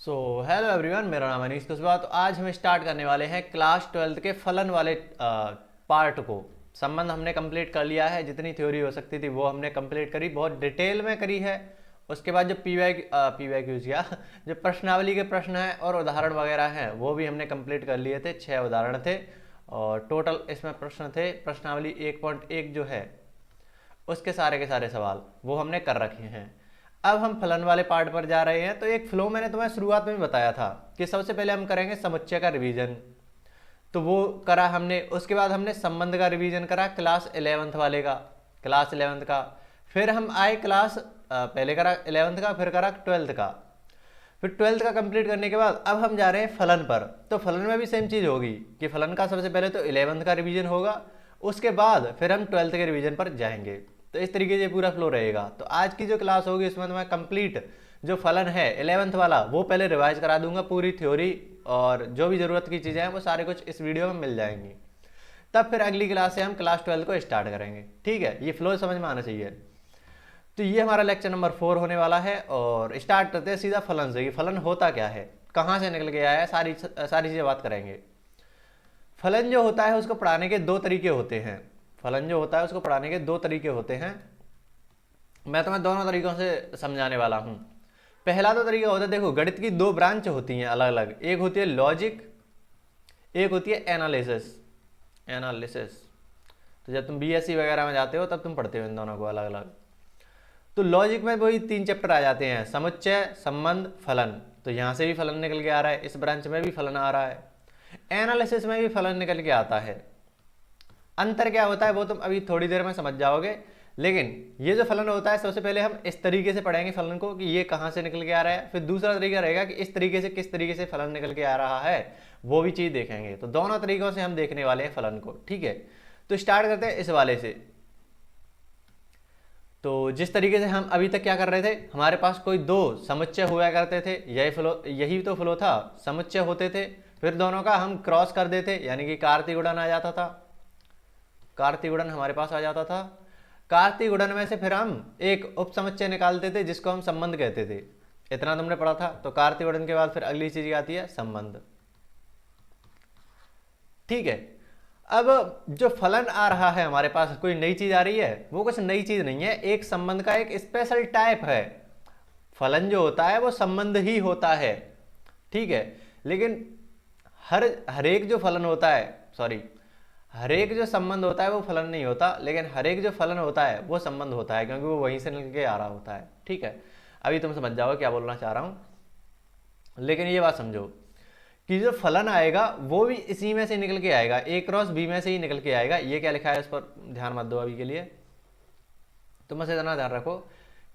So hello everyone, मेरा नाम अनीस कुशवाहा। तो आज हम स्टार्ट करने वाले हैं क्लास 12th के फलन वाले पार्ट को। संबंध हमने कंप्लीट कर लिया है, जितनी थ्योरी हो सकती थी वो हमने कंप्लीट करी, बहुत डिटेल में करी है। उसके बाद जो पी वाई क्यूज या जो प्रश्नावली के प्रश्न हैं और उदाहरण वगैरह हैं वो भी हमने कंप्लीट कर लिए थे। 6 उदाहरण थे और टोटल इसमें प्रश्न थे। प्रश्नावली 1.1 जो है उसके सारे के सारे सवाल वो हमने कर रखे हैं। अब हम फलन वाले पार्ट पर जा रहे हैं। तो एक फ्लो मैंने तुम्हें शुरुआत में बताया था कि सबसे पहले हम करेंगे समुच्चय का रिवीजन, तो वो करा हमने। उसके बाद हमने संबंध का रिवीजन करा क्लास 11th वाले का, क्लास 11th का। फिर हम आए क्लास पहले करा 11th का, फिर करा 12th का। फिर 12th का कंप्लीट करने के बाद अब हम जा रहे हैं फलन पर। तो फलन में भी सेम चीज़ होगी कि फलन का सबसे पहले तो 11th का रिवीजन होगा, उसके बाद फिर हम 12th के रिवीजन पर जाएंगे। तो इस तरीके से पूरा फ्लो रहेगा। तो आज की जो क्लास होगी उसमें मैं कंप्लीट जो फलन है 11th वाला वो पहले रिवाइज करा दूंगा, पूरी थ्योरी और जो भी ज़रूरत की चीज़ें हैं वो सारे कुछ इस वीडियो में मिल जाएंगी। तब फिर अगली क्लास से हम क्लास 12 को स्टार्ट करेंगे। ठीक है, ये फ्लो समझ में आना चाहिए। तो ये हमारा लेक्चर नंबर 4 होने वाला है और स्टार्ट करते हैं सीधा फलन से। फलन होता क्या है, कहाँ से निकल के आया है, सारी चीज़ें बात करेंगे। फलन जो होता है उसको पढ़ाने के दो तरीके होते हैं। फलन जो होता है उसको पढ़ाने के दो तरीके होते हैं। मैं तुम्हें दोनों तरीकों से समझाने वाला हूँ। पहला तो तरीका होता है, देखो गणित की दो ब्रांच होती हैं अलग अलग। एक होती है लॉजिक, एक होती है एनालिसिस। एनालिसिस तो जब तुम बीएससी वगैरह में जाते हो तब तुम पढ़ते हो इन दोनों को अलग अलग। तो लॉजिक में वही 3 चैप्टर आ जाते हैं, समुच्चय, संबंध, फलन। तो यहाँ से भी फलन निकल के आ रहा है, इस ब्रांच में भी फलन आ रहा है, एनालिसिस में भी फलन निकल के आता है। अंतर क्या होता है वो तुम अभी थोड़ी देर में समझ जाओगे। लेकिन ये जो फलन होता है सबसे पहले हम इस तरीके से पढ़ेंगे फलन को कि ये कहाँ से निकल के आ रहा है। फिर दूसरा तरीका रहेगा कि इस तरीके से किस तरीके से फलन निकल के आ रहा है, वो भी चीज़ देखेंगे। तो दोनों तरीकों से हम देखने वाले हैं फलन को। ठीक है, तो स्टार्ट करते हैं इस वाले से। तो जिस तरीके से हम अभी तक क्या कर रहे थे, हमारे पास कोई दो समुच्चय हुआ करते थे, यही तो फ्लो था। समुच्चय होते थे, फिर दोनों का हम क्रॉस कर देते, यानी कि कार्तीय गुणन आ जाता था। कार्तीय गुणन हमारे पास आ जाता था। कार्तीय गुणन में से फिर हम एक उप समुच्चय निकालते थे जिसको हम संबंध कहते थे। इतना तुमने पढ़ा था। तो कार्तीय गुणन के बाद फिर अगली चीज आती है संबंध। ठीक है, अब जो फलन आ रहा है हमारे पास, कोई नई चीज आ रही है, वो कुछ नई चीज नहीं है, एक संबंध का एक स्पेशल टाइप है। फलन जो होता है वो संबंध ही होता है। ठीक है, लेकिन हर एक जो फलन होता है, सॉरी, हर एक जो संबंध होता है वो फलन नहीं होता, लेकिन हर एक जो फलन होता है वो संबंध होता है, क्योंकि वो वहीं से निकल के आ रहा होता है। ठीक है, अभी तुम समझ जाओगे क्या बोलना चाह रहा हूं। लेकिन ये बात समझो कि जो फलन आएगा वो भी इसी में से निकल के आएगा, ए क्रॉस बी में से ही निकल के आएगा। ये क्या लिखा है इस पर ध्यान मत दो अभी के लिए, तुम बस इतना ध्यान रखो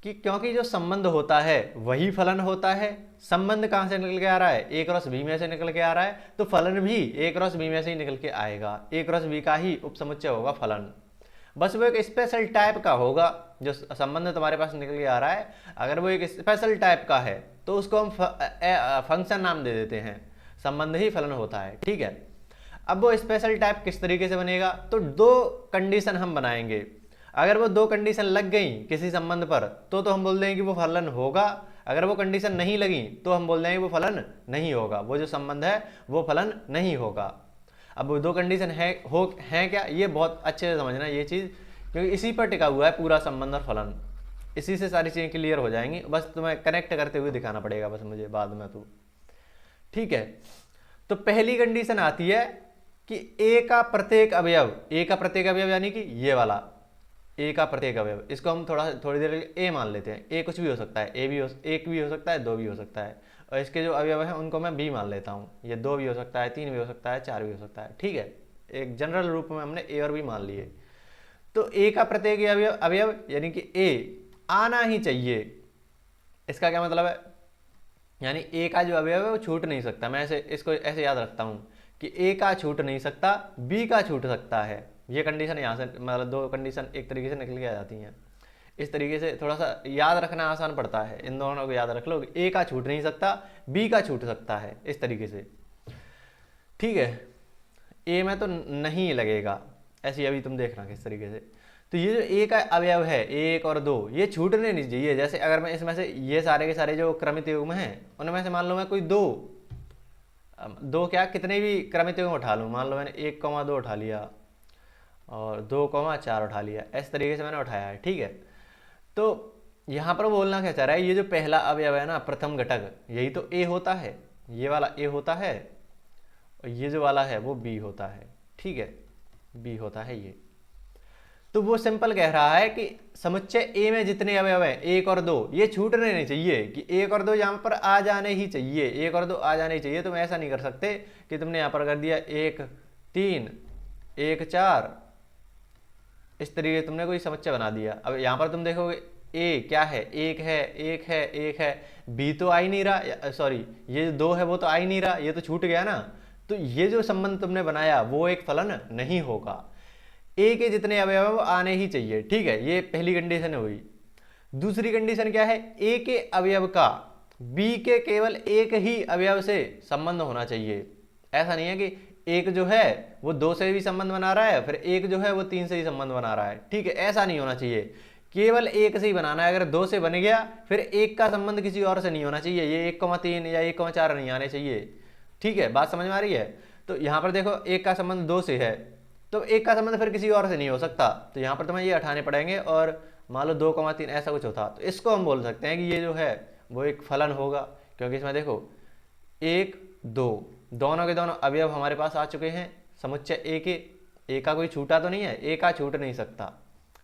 कि क्योंकि जो संबंध होता है वही फलन होता है। संबंध कहाँ से निकल के आ रहा है, ए क्रॉस बी में से निकल के आ रहा है, तो फलन भी ए क्रॉस बी में से ही निकल के आएगा। ए क्रॉस बी का ही उपसमुच्चय होगा फलन, बस वो एक स्पेशल टाइप का होगा। जो संबंध तुम्हारे पास निकल के आ रहा है, अगर वो एक स्पेशल टाइप का है तो उसको हम फंक्शन नाम दे देते हैं, संबंध ही फलन होता है। ठीक है, अब वो स्पेशल टाइप किस तरीके से बनेगा, तो दो कंडीशन हम बनाएंगे। अगर वो दो कंडीशन लग गई किसी संबंध पर तो हम बोल देंगे कि वो फलन होगा। अगर वो कंडीशन नहीं लगी तो हम बोल देंगे वो फलन नहीं होगा, वो जो संबंध है वो फलन नहीं होगा। अब वो दो कंडीशन है क्या, ये बहुत अच्छे से समझना ये चीज़, क्योंकि इसी पर टिका हुआ है पूरा संबंध और फलन। इसी से सारी चीज़ें क्लियर हो जाएंगी, बस तुम्हें कनेक्ट करते हुए दिखाना पड़ेगा बस मुझे बाद में तो। ठीक है, तो पहली कंडीशन आती है कि ए का प्रत्येक अवयव, ए का प्रत्येक अवयव यानी कि ये वाला ए का प्रत्येक अवयव, इसको हम थोड़ी देर ए मान लेते हैं। ए कुछ भी हो सकता है, एक भी हो सकता है, दो भी हो सकता है, और इसके जो अवयव हैं उनको मैं बी मान लेता हूँ। ये दो भी हो सकता है, तीन भी हो सकता है, चार भी हो सकता है। ठीक है, एक जनरल रूप में हमने ए और बी मान लिए। तो ए का प्रत्येक अवयव यानी कि ए आना ही चाहिए। इसका क्या मतलब है, यानी ए का जो अवयव है वो छूट नहीं सकता। मैं इसको ऐसे याद रखता हूँ कि ए का छूट नहीं सकता, बी का छूट सकता है। ये कंडीशन यहाँ से मतलब दो कंडीशन एक तरीके से निकल के आ जाती हैं। इस तरीके से थोड़ा सा याद रखना आसान पड़ता है, इन दोनों को याद रख लो। ए का छूट नहीं सकता, बी का छूट सकता है, इस तरीके से। ठीक है, ए में तो नहीं लगेगा, ऐसे अभी तुम देखना किस तरीके से। तो ये जो ए का अवयव है, 1 और 2, ये छूटने नहीं चाहिए। जैसे अगर मैं इसमें से ये सारे के सारे जो क्रमित युग्म हैं उनमें से मान लो मैं कोई दो क्या कितने भी क्रमित युग्म उठा लूँ, मान लो मैंने 1,2 उठा लिया और 2,4 उठा लिया, इस तरीके से मैंने उठाया है, ठीक है। तो यहाँ पर बोलना क्या चाह रहा है, ये जो पहला अवयव है ना, प्रथम घटक, यही तो ए होता है, ये वाला ए होता है और ये जो वाला है वो बी होता है, ठीक है, बी होता है ये। तो वो सिंपल कह रहा है कि समुच्चय ए में जितने अवयव हैं 1 और 2, ये छूटने नहीं चाहिए कि 1 और 2 यहाँ पर आ जाने ही चाहिए, 1 और 2 आ जाने ही चाहिए। तुम ऐसा नहीं कर सकते कि तुमने यहाँ पर कर दिया 1 3 1 4, इस तरीके तुमने कोई समुच्चय बना दिया। अब यहाँ पर तुम देखोगे ए क्या है, 1 है 1 है 1 है, बी तो आ ही नहीं रहा, सॉरी ये 2 है वो तो आ ही नहीं रहा, ये तो छूट गया ना। तो ये जो संबंध तुमने बनाया वो एक फलन नहीं होगा। ए के जितने अवयव वो आने ही चाहिए, ठीक है, ये पहली कंडीशन हुई। दूसरी कंडीशन क्या है, ए के अवयव का बी के केवल एक ही अवयव से संबंध होना चाहिए। ऐसा नहीं है कि एक जो है वो 2 से भी संबंध बना रहा है, फिर एक जो है वो 3 से ही संबंध बना रहा है, ठीक है, ऐसा नहीं होना चाहिए। केवल एक से ही बनाना है। अगर 2 से बन गया फिर एक का संबंध किसी और से नहीं होना चाहिए, ये 1,3 या 1,4 नहीं आने चाहिए, ठीक है, बात समझ में आ रही है। तो यहाँ पर देखो एक का संबंध 2 से है, तो एक का संबंध फिर किसी और से नहीं हो सकता, तो यहाँ पर तुम्हें ये हटाने पड़ेंगे और मान लो 2,3 ऐसा कुछ होता, तो इसको हम बोल सकते हैं कि ये जो है वो एक फलन होगा। क्योंकि इसमें देखो 1 2 दोनों के दोनों अवयव हमारे पास आ चुके हैं समुच्चय ए के, ए का कोई छूटा तो नहीं है, ए का छूट नहीं सकता,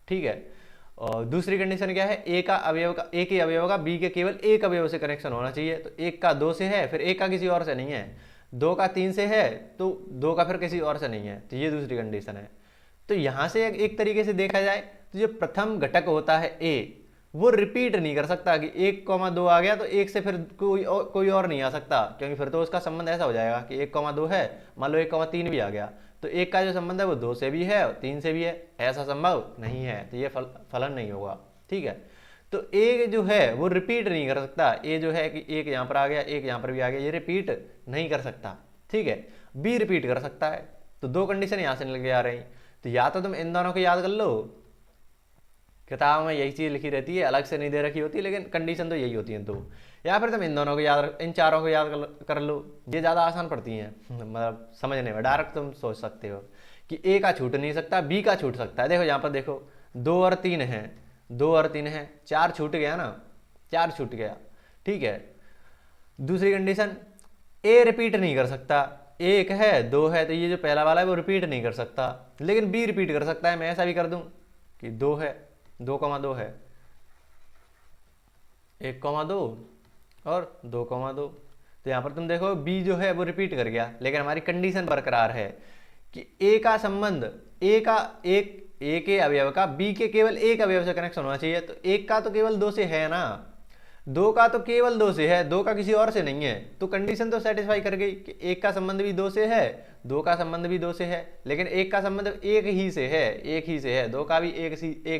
ठीक है। और दूसरी कंडीशन क्या है, ए के अवयव का बी के केवल एक अवयव से कनेक्शन होना चाहिए। तो 1 का 2 से है, फिर 1 का किसी और से नहीं है, 2 का 3 से है, तो 2 का फिर किसी और से नहीं है, तो ये दूसरी कंडीशन है। तो यहाँ से एक तरीके से देखा जाए तो जो प्रथम घटक होता है ए, वो रिपीट नहीं कर सकता कि 1,2 आ गया तो 1 से फिर कोई और नहीं आ सकता, क्योंकि फिर तो उसका संबंध ऐसा हो जाएगा कि 1,2 है, मान लो 1,3 भी आ गया तो 1 का जो संबंध है वो 2 से भी है और 3 से भी है, ऐसा संभव नहीं है, तो ये फलन नहीं होगा, ठीक है। तो ए जो है वो रिपीट नहीं कर सकता, ए जो है कि एक यहाँ पर आ गया एक यहाँ पर भी आ गया, ये रिपीट नहीं कर सकता, ठीक है। बी रिपीट कर सकता है। तो 2 कंडीशन यहाँ से निकल के आ रही, तो या तो तुम इन दोनों को याद कर लो, किताब में यही चीज़ लिखी रहती है, अलग से नहीं दे रखी होती, लेकिन कंडीशन तो यही होती है दो, या फिर तुम इन दोनों को इन चारों को याद कर लो, ये ज़्यादा आसान पड़ती हैं मतलब समझने में। डायरेक्ट तुम सोच सकते हो कि ए का छूट नहीं सकता, बी का छूट सकता है। देखो यहाँ पर देखो 2 और 3 है, 2 और 3 है, 4 छूट गया ना, 4 छूट गया, ठीक है। दूसरी कंडीशन, ए रिपीट नहीं कर सकता, 1 है 2 है, तो ये जो पहला वाला है वो रिपीट नहीं कर सकता, लेकिन बी रिपीट कर सकता है। मैं ऐसा भी कर दूं कि 2 है 2,2 है, 1,2 और 2,2, तो यहाँ पर तुम देखो बी जो है वो रिपीट कर गया, लेकिन हमारी कंडीशन बरकरार है कि ए का संबंध ए के अवयव का बी के केवल एक अवयव से कनेक्शन होना चाहिए। तो 1 का तो केवल 2 से है ना, 2 का तो केवल 2 से है, 2 का किसी और से नहीं है, तो कंडीशन तो सेटिस्फाई कर गई कि 1 का संबंध भी 2 से है, 2 का संबंध भी 2 से है, लेकिन 1 का संबंध एक ही से है, एक ही से है, 2 का भी एक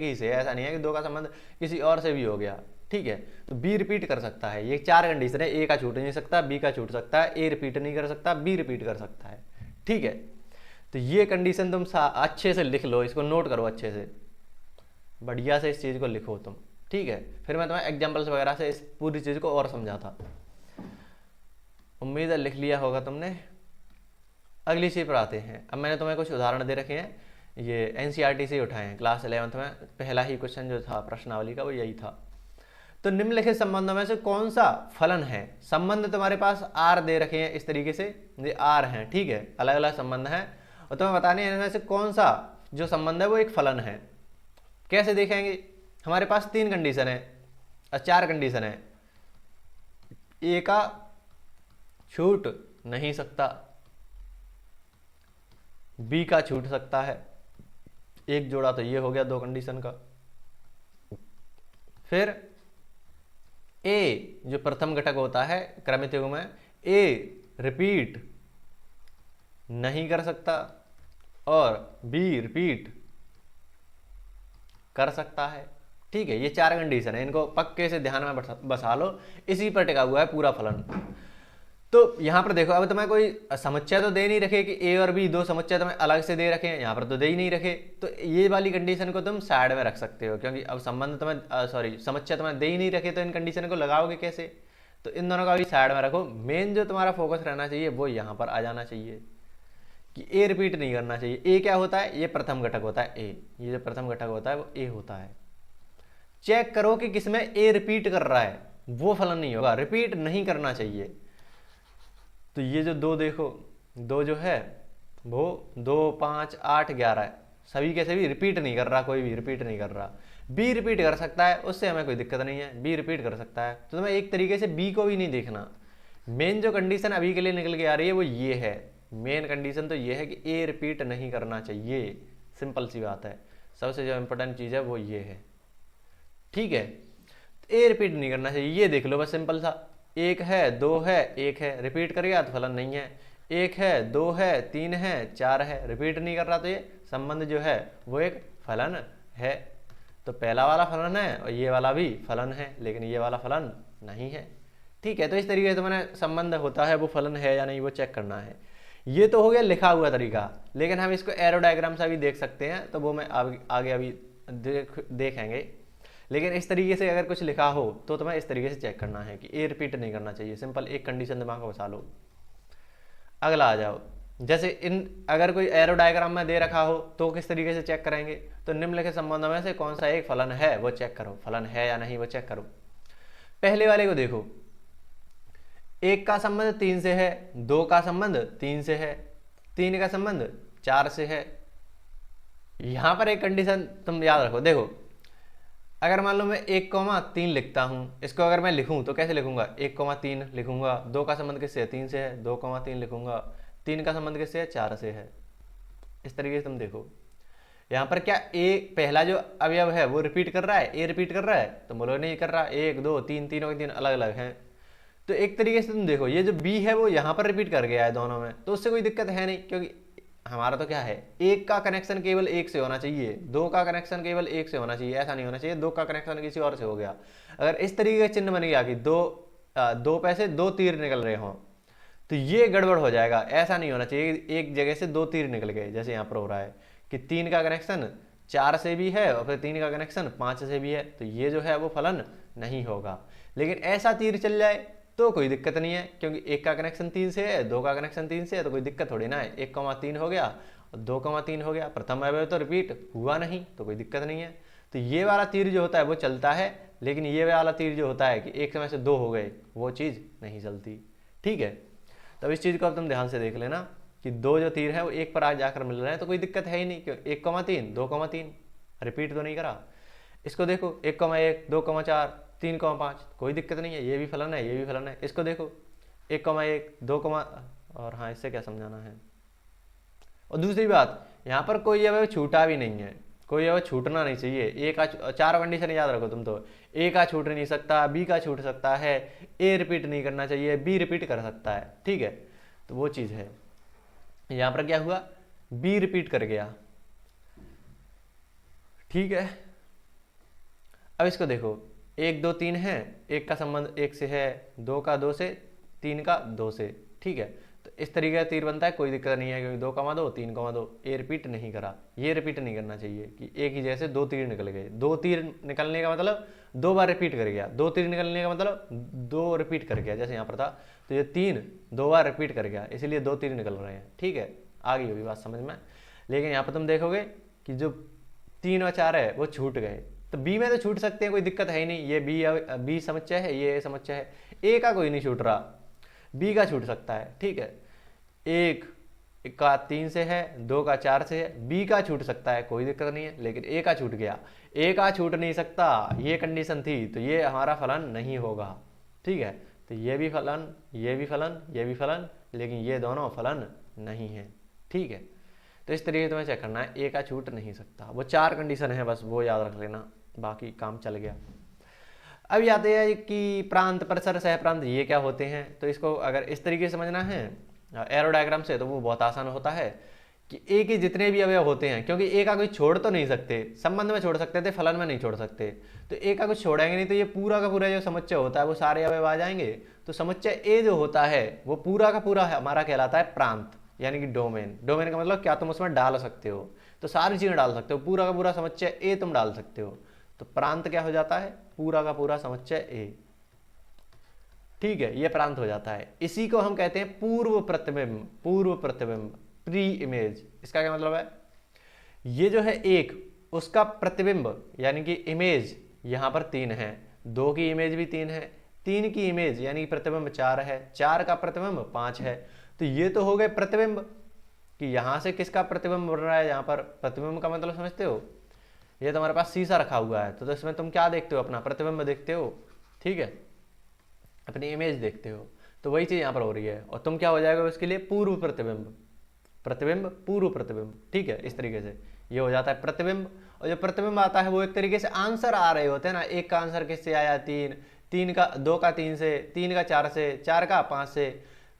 ही से है, ऐसा नहीं है कि 2 का संबंध किसी और से भी हो गया, ठीक है। तो बी रिपीट कर सकता है। ये 4 कंडीशन है, ए का छूट नहीं सकता, बी का छूट सकता है, ए रिपीट नहीं कर सकता, बी रिपीट कर सकता है, ठीक है। तो ये कंडीशन तुम अच्छे से लिख लो, इसको नोट करो अच्छे से, बढ़िया से इस चीज़ को लिखो तुम, ठीक है। फिर मैं तुम्हें एग्जाम्पल्स वगैरह से इस पूरी चीज़ को और समझाता। उम्मीद है लिख लिया होगा तुमने। अगली चीज़ पर आते हैं। अब मैंने तुम्हें कुछ उदाहरण दे रखे हैं, ये एनसीईआरटी से उठाए हैं, क्लास 11th में पहला ही क्वेश्चन जो था प्रश्नावली का वो यही था। तो निम्नलिखित संबंधों में से कौन सा फलन है। संबंध तुम्हारे पास आर दे रखे हैं इस तरीके से, ये आर हैं, ठीक है, अलग अलग संबंध हैं, और तुम्हें बताने इनमें से कौन सा जो संबंध है वो एक फलन है। कैसे देखेंगे, हमारे पास 3 कंडीशन है और 4 कंडीशन है। ए का छूट नहीं सकता, बी का छूट सकता है, एक जोड़ा तो ये हो गया 2 कंडीशन का। फिर ए जो प्रथम घटक होता है क्रमित युग्म में, ए रिपीट नहीं कर सकता और बी रिपीट कर सकता है, ठीक है। ये 4 कंडीशन है, इनको पक्के से ध्यान में बसा लो, इसी पर टिका हुआ है पूरा फलन। तो यहाँ पर देखो, अब तुम्हें कोई समुच्चय तो दे नहीं रखे कि ए और बी दो समुच्चय तुम्हें अलग से दे रखे हैं, यहाँ पर तो दे ही नहीं रखे। तो ये वाली कंडीशन को तुम साइड में रख सकते हो, क्योंकि अब संबंध तुम्हें सॉरी समुच्चय तुम्हें दे ही नहीं रखे, तो इन कंडीशन को लगाओगे कैसे। तो इन दोनों का भी साइड में रखो। मेन जो तुम्हारा फोकस रहना चाहिए वो यहाँ पर आ जाना चाहिए कि ए रिपीट नहीं करना चाहिए। ए क्या होता है, ये प्रथम घटक होता है ए, ये जो प्रथम घटक होता है वो ए होता है। चेक करो कि किसमें ए रिपीट कर रहा है, वो फलन नहीं होगा, रिपीट नहीं करना चाहिए। तो ये जो दो देखो, दो जो है वो 2 5 8 11 है, सभी के सभी रिपीट नहीं कर रहा, कोई भी रिपीट नहीं कर रहा। बी रिपीट कर सकता है, उससे हमें कोई दिक्कत नहीं है, बी रिपीट कर सकता है। तो तुम्हें एक तरीके से बी को भी नहीं देखना। मेन जो कंडीशन अभी के लिए निकल के आ रही है वो ये है, मेन कंडीशन तो ये है कि ए रिपीट नहीं करना चाहिए। सिंपल सी बात है, सबसे जो इंपॉर्टेंट चीज़ है वो ये है, ठीक है। ए रिपीट नहीं करना चाहिए, ये देख लो बस सिंपल सा। एक है, दो है, एक है, रिपीट कर गया तो फलन नहीं है। एक है, दो है, तीन है, चार है, रिपीट नहीं कर रहा, तो ये संबंध जो है वो एक फलन है। तो पहला वाला फलन है और ये वाला भी फलन है, लेकिन ये वाला फलन नहीं है, ठीक है। तो इस तरीके से मैंने संबंध होता है वो फलन है या नहीं वो चेक करना है। ये तो हो गया लिखा हुआ तरीका, लेकिन हम इसको एरो डायग्राम से भी देख सकते हैं, तो वो मैं आगे अभी देखेंगे। लेकिन इस तरीके से अगर कुछ लिखा हो तो तुम्हें इस तरीके से चेक करना है कि ए रिपीट नहीं करना चाहिए। सिंपल एक कंडीशन दिमाग में बसा लो। अगला आ जाओ, जैसे इन अगर कोई एरो डायग्राम में दे रखा हो तो किस तरीके से चेक करेंगे, तो निम्नलिखित संबंधों में से कौन सा एक फलन है वो चेक करो, फलन है या नहीं वो चेक करो। पहले वाले को देखो, एक का संबंध 3 से है, दो का संबंध 3 से है, 3 का संबंध 4 से है। यहां पर एक कंडीशन तुम याद रखो, देखो अगर मान लो मैं 1,3 लिखता हूं, इसको अगर मैं लिखूं तो कैसे लिखूंगा, 1,3 लिखूंगा। दो का संबंध किससे है, 3 से है, 2,3 लिखूंगा। 3 का संबंध किससे है, 4 से है। इस तरीके से तुम देखो यहाँ पर क्या ए पहला जो अवयव है वो रिपीट कर रहा है, ए रिपीट कर रहा है, तो बोलो नहीं कर रहा। 1 2 3, तीनों के तीन अलग अलग हैं। तो एक तरीके से तुम देखो ये जो बी है वो यहाँ पर रिपीट कर गया है दोनों में, तो उससे कोई दिक्कत है नहीं, क्योंकि हमारा तो क्या है, एक का कनेक्शन केवल एक से होना चाहिए, दो का कनेक्शन केवल एक से होना चाहिए, ऐसा नहीं होना चाहिए दो का कनेक्शन किसी और से हो गया। अगर इस तरीके का चिन्ह बन गया कि दो पैसे दो तीर निकल रहे हों, तो ये गड़बड़ हो जाएगा। ऐसा नहीं होना चाहिए एक जगह से दो तीर निकल गए, जैसे यहाँ पर हो रहा है कि 3 का कनेक्शन 4 से भी है और फिर 3 का कनेक्शन 5 से भी है, तो ये जो है वो फलन नहीं होगा। लेकिन ऐसा तीर चल जाए तो कोई दिक्कत नहीं है, क्योंकि 1 का कनेक्शन 3 से है, 2 का कनेक्शन 3 से है, तो कोई दिक्कत थोड़ी ना है। 1,3 हो गया और 2,3 हो गया, प्रथम अवयव तो रिपीट हुआ नहीं, तो कोई दिक्कत नहीं है। तो ये वाला तीर जो होता है वो चलता है, लेकिन ये वाला तीर जो होता है कि एक समय से दो हो गए, वो चीज़ नहीं चलती, ठीक है। तब इस चीज़ को अब तुम ध्यान से देख लेना कि दो जो तीर है वो एक पर आ जाकर मिल रहे हैं, तो कोई दिक्कत है ही नहीं, क्यों 1,3 2,3 रिपीट तो नहीं करा। इसको देखो 1,1 2,4 3,5 कोई दिक्कत नहीं है, ये भी फलन है, ये भी फलन है। इसको देखो 1,1 2, और हाँ इससे क्या समझाना है। और दूसरी बात, यहाँ पर कोई अवयव छूटा भी नहीं है, कोई अवयव छूटना नहीं चाहिए। ए का 4 कंडीशन याद रखो तुम, तो ए का छूट नहीं सकता, बी का छूट सकता है, ए रिपीट नहीं करना चाहिए, बी रिपीट कर सकता है, ठीक है। तो वो चीज़ है। यहाँ पर क्या हुआ, बी रिपीट कर गया, ठीक है। अब इसको देखो 1 2 3 है, एक का संबंध 1 से है, 2 का 2 से, 3 का 2 से, ठीक है। तो इस तरीके का तीर बनता है, कोई दिक्कत नहीं है, क्योंकि 2,2 3,2 ए रिपीट नहीं करा, ये रिपीट नहीं करना चाहिए कि एक ही जैसे दो तीर निकल गए। दो तीर निकलने का मतलब 2 बार रिपीट कर गया, दो तीर निकलने का मतलब 2 रिपीट कर गया, जैसे यहाँ पर था। तो ये 3 2 बार रिपीट कर गया, इसीलिए 2 तीर निकल रहे हैं, ठीक है। आ गई होगी बात समझ में। लेकिन यहाँ पर तुम देखोगे कि जो 3 और 4 है वो छूट गए, तो बी में तो छूट सकते हैं, कोई दिक्कत है ही नहीं। ये बी समुच्चय है, ये ए समुच्चय है, ए का कोई नहीं छूट रहा, बी का छूट सकता है, ठीक है। 1 का 3 से है, 2 का 4 से है, बी का छूट सकता है, कोई दिक्कत नहीं है। लेकिन ए का छूट गया, ए का छूट नहीं सकता, ये कंडीशन थी, तो ये हमारा फलन नहीं होगा, ठीक है। तो ये भी फलन, ये भी फलन, ये भी फलन, लेकिन ये दोनों फलन नहीं है, ठीक है। तो इस तरीके से तुम्हें चेक करना है, ए का छूट नहीं सकता। वो 4 कंडीशन है, बस वो याद रख लेना, बाकी काम चल गया। अब आते हैं कि प्रांत परिसर सह प्रांत ये क्या होते हैं। तो इसको अगर इस तरीके से समझना है एरो डायग्राम से, तो वो बहुत आसान होता है कि ए के जितने भी अवयव होते हैं, क्योंकि ए का कोई छोड़ तो नहीं सकते, संबंध में छोड़ सकते थे, फलन में नहीं छोड़ सकते, तो ए का कुछ छोड़ेंगे नहीं, तो ये पूरा का पूरा जो समुच्चय होता है वो सारे अवयव आ जाएंगे। तो समुच्चय ए जो होता है वो पूरा का पूरा हमारा कहलाता है प्रांत, यानी कि डोमेन। डोमेन का मतलब क्या तुम उसमें डाल सकते हो, तो सारी चीजें डाल सकते हो, पूरा का पूरा समुच्चय ए तुम डाल सकते हो, तो प्रांत क्या हो जाता है, पूरा का पूरा समुच्चय ए। ठीक है, ये प्रांत हो जाता है। इसी को हम कहते हैं पूर्व प्रतिबिंब। पूर्व प्रतिबिंब, प्री इमेज। इसका क्या मतलब है, ये जो है एक, उसका प्रतिबिंब यानी कि इमेज यहां पर 3 है, 2 की इमेज भी 3 है, 3 की इमेज यानी प्रतिबिंब 4 है, 4 का प्रतिबिंब 5 है। तो ये तो हो गए प्रतिबिंब, कि यहां से किसका प्रतिबिंब बन रहा है। यहां पर प्रतिबिंब का मतलब समझते हो, ये तुम्हारे पास शीशा रखा हुआ है, तो इसमें तुम क्या देखते हो, अपना प्रतिबिंब देखते हो। ठीक है, अपनी इमेज देखते हो, तो वही चीज यहां पर हो रही है। और तुम क्या हो जाएगा उसके लिए, पूर्व प्रतिबिंब। प्रतिबिंब पूर्व प्रतिबिंब। ठीक है, इस तरीके से ये हो जाता है प्रतिबिंब। और जो प्रतिबिंब आता है वो एक तरीके से आंसर आ रहे होते हैं ना, एक का आंसर किससे आया, 3, 3 का 2 का 3 से, 3 का 4 से, 4 का 5 से,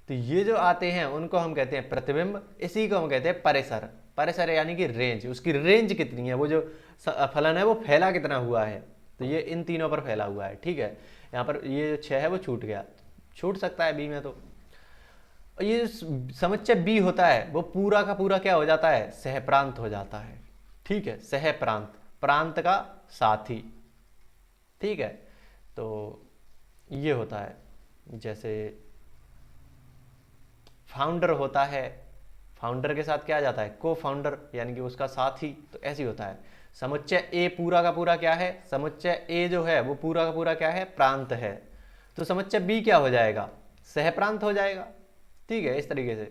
तो ये जो आते हैं उनको हम कहते हैं प्रतिबिंब। इसी को हम कहते हैं परिसर। परिसर यानी कि रेंज, उसकी रेंज कितनी है, वो जो फलन है वो फैला कितना हुआ है, तो ये इन तीनों पर फैला हुआ है। ठीक है, यहाँ पर ये जो 6 है वो छूट गया, छूट सकता है बी में। तो ये समुच्चय बी होता है वो पूरा का पूरा क्या हो जाता है, सहप्रांत हो जाता है। ठीक है, सहप्रांत, प्रांत का साथी। ठीक है, तो ये होता है, जैसे फाउंडर होता है, फाउंडर के साथ क्या आ जाता है, को फाउंडर यानी कि उसका साथी, तो ऐसे ही होता है। समुच्चय ए पूरा का पूरा क्या है, समुच्चय ए जो है वो पूरा का पूरा क्या है, प्रांत है, तो समुच्चय बी क्या हो जाएगा, सहप्रांत हो जाएगा। ठीक है, इस तरीके से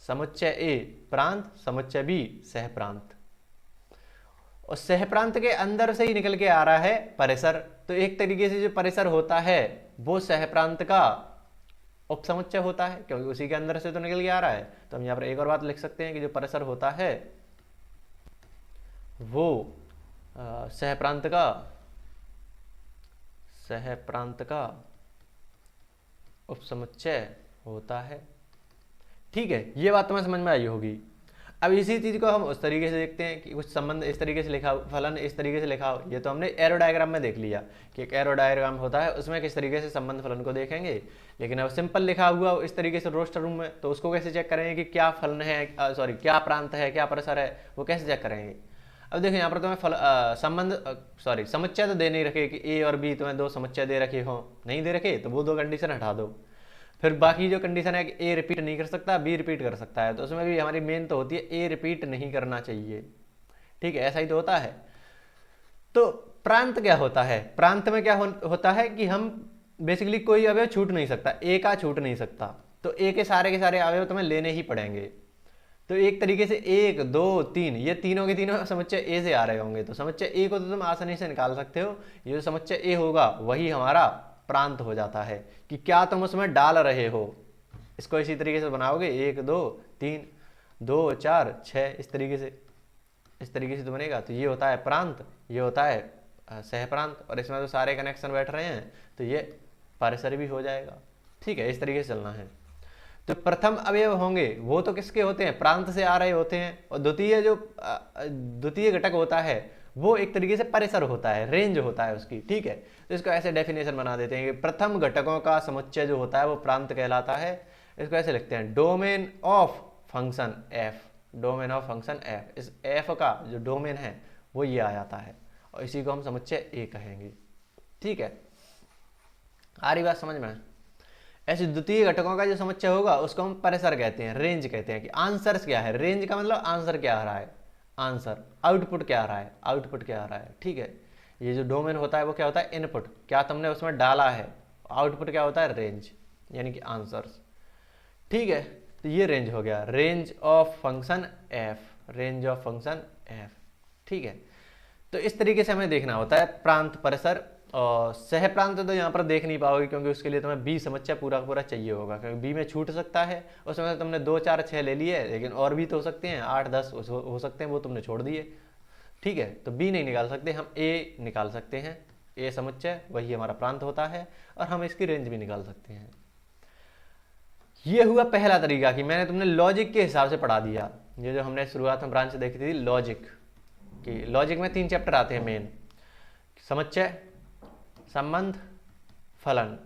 समुच्चय ए प्रांत, समुच्चय बी सहप्रांत। और सहप्रांत के अंदर से ही निकल के आ रहा है परिसर, तो एक तरीके से जो परिसर होता है वो सहप्रांत का उपसमुच्चय होता है, क्योंकि उसी के अंदर से तो निकल के आ रहा है। तो हम यहाँ पर एक और बात लिख सकते हैं कि जो परिसर होता है वो सहप्रांत का उपसमुच्चय होता है। ठीक है, ये बात तुम्हें समझ में आई होगी। अब इसी चीज को हम उस तरीके से देखते हैं कि कुछ संबंध इस तरीके से लिखा, फलन इस तरीके से लिखा हो। ये तो हमने एरो डायग्राम में देख लिया कि एक एरो डायग्राम होता है, उसमें किस तरीके से संबंध फलन को देखेंगे। लेकिन अब सिंपल लिखा हुआ इस तरीके से रोस्टर रूम में, तो उसको कैसे चेक करेंगे कि क्या फलन है, सॉरी क्या प्रांत है, क्या परिसर है, वो कैसे चेक करेंगे। अब देखो यहाँ पर तुम्हें संबंध सॉरी समुच्चय तो दे नहीं रखे कि ए और बी, तुम्हें 2 समुच्चय दे रखे हो, नहीं दे रखे, तो वो 2 कंडीशन हटा दो। फिर बाकी जो कंडीशन है कि ए रिपीट नहीं कर सकता, बी रिपीट कर सकता है, तो उसमें भी हमारी मेन तो होती है ए रिपीट नहीं करना चाहिए। ठीक है, ऐसा ही तो होता है। तो प्रांत क्या होता है, प्रांत में क्या होता है कि हम बेसिकली कोई अवयव छूट नहीं सकता, ए का छूट नहीं सकता, तो ए के सारे अवयव तुम्हें लेने ही पड़ेंगे। तो एक तरीके से 1 2 3 ये तीनों के तीनों समुच्चय ए से आ रहे होंगे, तो समुच्चय ए को तो तुम आसानी से निकाल सकते हो। ये जो समुच्चय ए होगा वही हमारा प्रांत हो जाता है, कि क्या तुम उसमें डाल रहे हो। इसको इसी तरीके से बनाओगे 1 2 3 2 4 6 इस तरीके से तो बनेगा। तो ये होता है प्रांत, ये होता है सहप्रांत, और इसमें तो सारे कनेक्शन बैठ रहे हैं, तो ये परिसर भी हो जाएगा। ठीक है, इस तरीके से चलना है। तो प्रथम अवयव होंगे वो तो किसके होते हैं, प्रांत से आ रहे होते हैं, और द्वितीय घटक होता है वो एक तरीके से परिसर होता है, रेंज होता है उसकी। ठीक है, तो इसको ऐसे डेफिनेशन बना देते हैं कि प्रथम घटकों का समुच्चय जो होता है वो प्रांत कहलाता है। इसको ऐसे लिखते हैं, domain of function F, domain of function F, इस एफ का जो डोमेन है वो ये आ जाता है, और इसी को हम समुच्चय ए कहेंगे। ठीक है, आ रही बात समझ में। ऐसे द्वितीय घटकों का जो समुच्चय होगा उसको हम परिसर कहते हैं, रेंज कहते हैं। कि आंसर्स क्या है, रेंज का मतलब आंसर क्या आ रहा है, आंसर, आउटपुट क्या आ रहा है, आउटपुट क्या आ रहा है। ठीक है, ये जो डोमेन होता है वो क्या होता है, इनपुट, क्या तुमने उसमें डाला है, आउटपुट क्या होता है, रेंज यानी कि आंसर्स। ठीक है, तो ये रेंज हो गया, range of function F, range of function F. ठीक है, तो इस तरीके से हमें देखना होता है प्रांत, परिसर। और सहप्रांत तो यहाँ पर देख नहीं पाओगे, क्योंकि उसके लिए तुम्हें बी समुच्चय पूरा पूरा चाहिए होगा, क्योंकि बी में छूट सकता है। उसमें तुमने 2 4 6 ले लिए, लेकिन और भी तो हो सकते हैं, 8 10 हो सकते हैं, वो तुमने छोड़ दिए। ठीक है, तो बी नहीं निकाल सकते, हम ए निकाल सकते हैं, ए समुच्चय वही हमारा प्रांत होता है, और हम इसकी रेंज भी निकाल सकते हैं। ये हुआ पहला तरीका कि मैंने तुमने लॉजिक के हिसाब से पढ़ा दिया, ये जो हमने शुरुआत में ब्रांच देखी थी लॉजिक की, लॉजिक में 3 चैप्टर आते हैं मेन, समुच्चय, संबंध, फलन।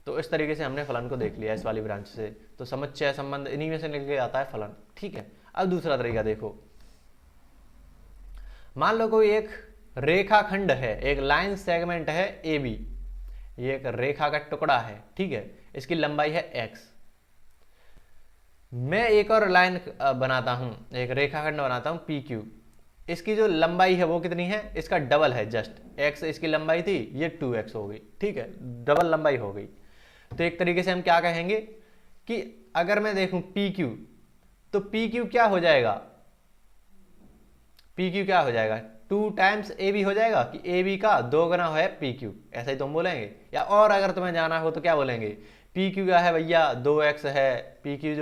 तो इस तरीके से हमने फलन को देख लिया इस वाली ब्रांच से। तो समुच्चय, संबंध, इन्हीं में से निकल के आता है फलन। ठीक है, अब दूसरा तरीका देखो। मान लो कोई एक रेखाखंड है, एक लाइन सेगमेंट है ए बी, ये एक रेखा का टुकड़ा है। ठीक है, इसकी लंबाई है x। मैं एक और लाइन बनाता हूं, एक रेखाखंड बनाता हूं पी क्यू। इसकी जो लंबाई है वो कितनी है, इसका डबल है, जस्ट x इसकी लंबाई थी, ये 2x हो गई। ठीक है, डबल लंबाई हो गई। तो एक तरीके से हम क्या कहेंगे कि अगर मैं देखूं पी क्यू, तो पी क्यू क्या हो जाएगा, पी क्यू क्या हो जाएगा, 2 टाइम्स ए बी हो जाएगा कि ए बी का 2 गुना है पी क्यू, ऐसा ही तुम बोलेंगे। या और अगर तुम्हें जाना हो तो क्या बोलेंगे, पी क्यू क्या है भैया, 2x है, पी क्यू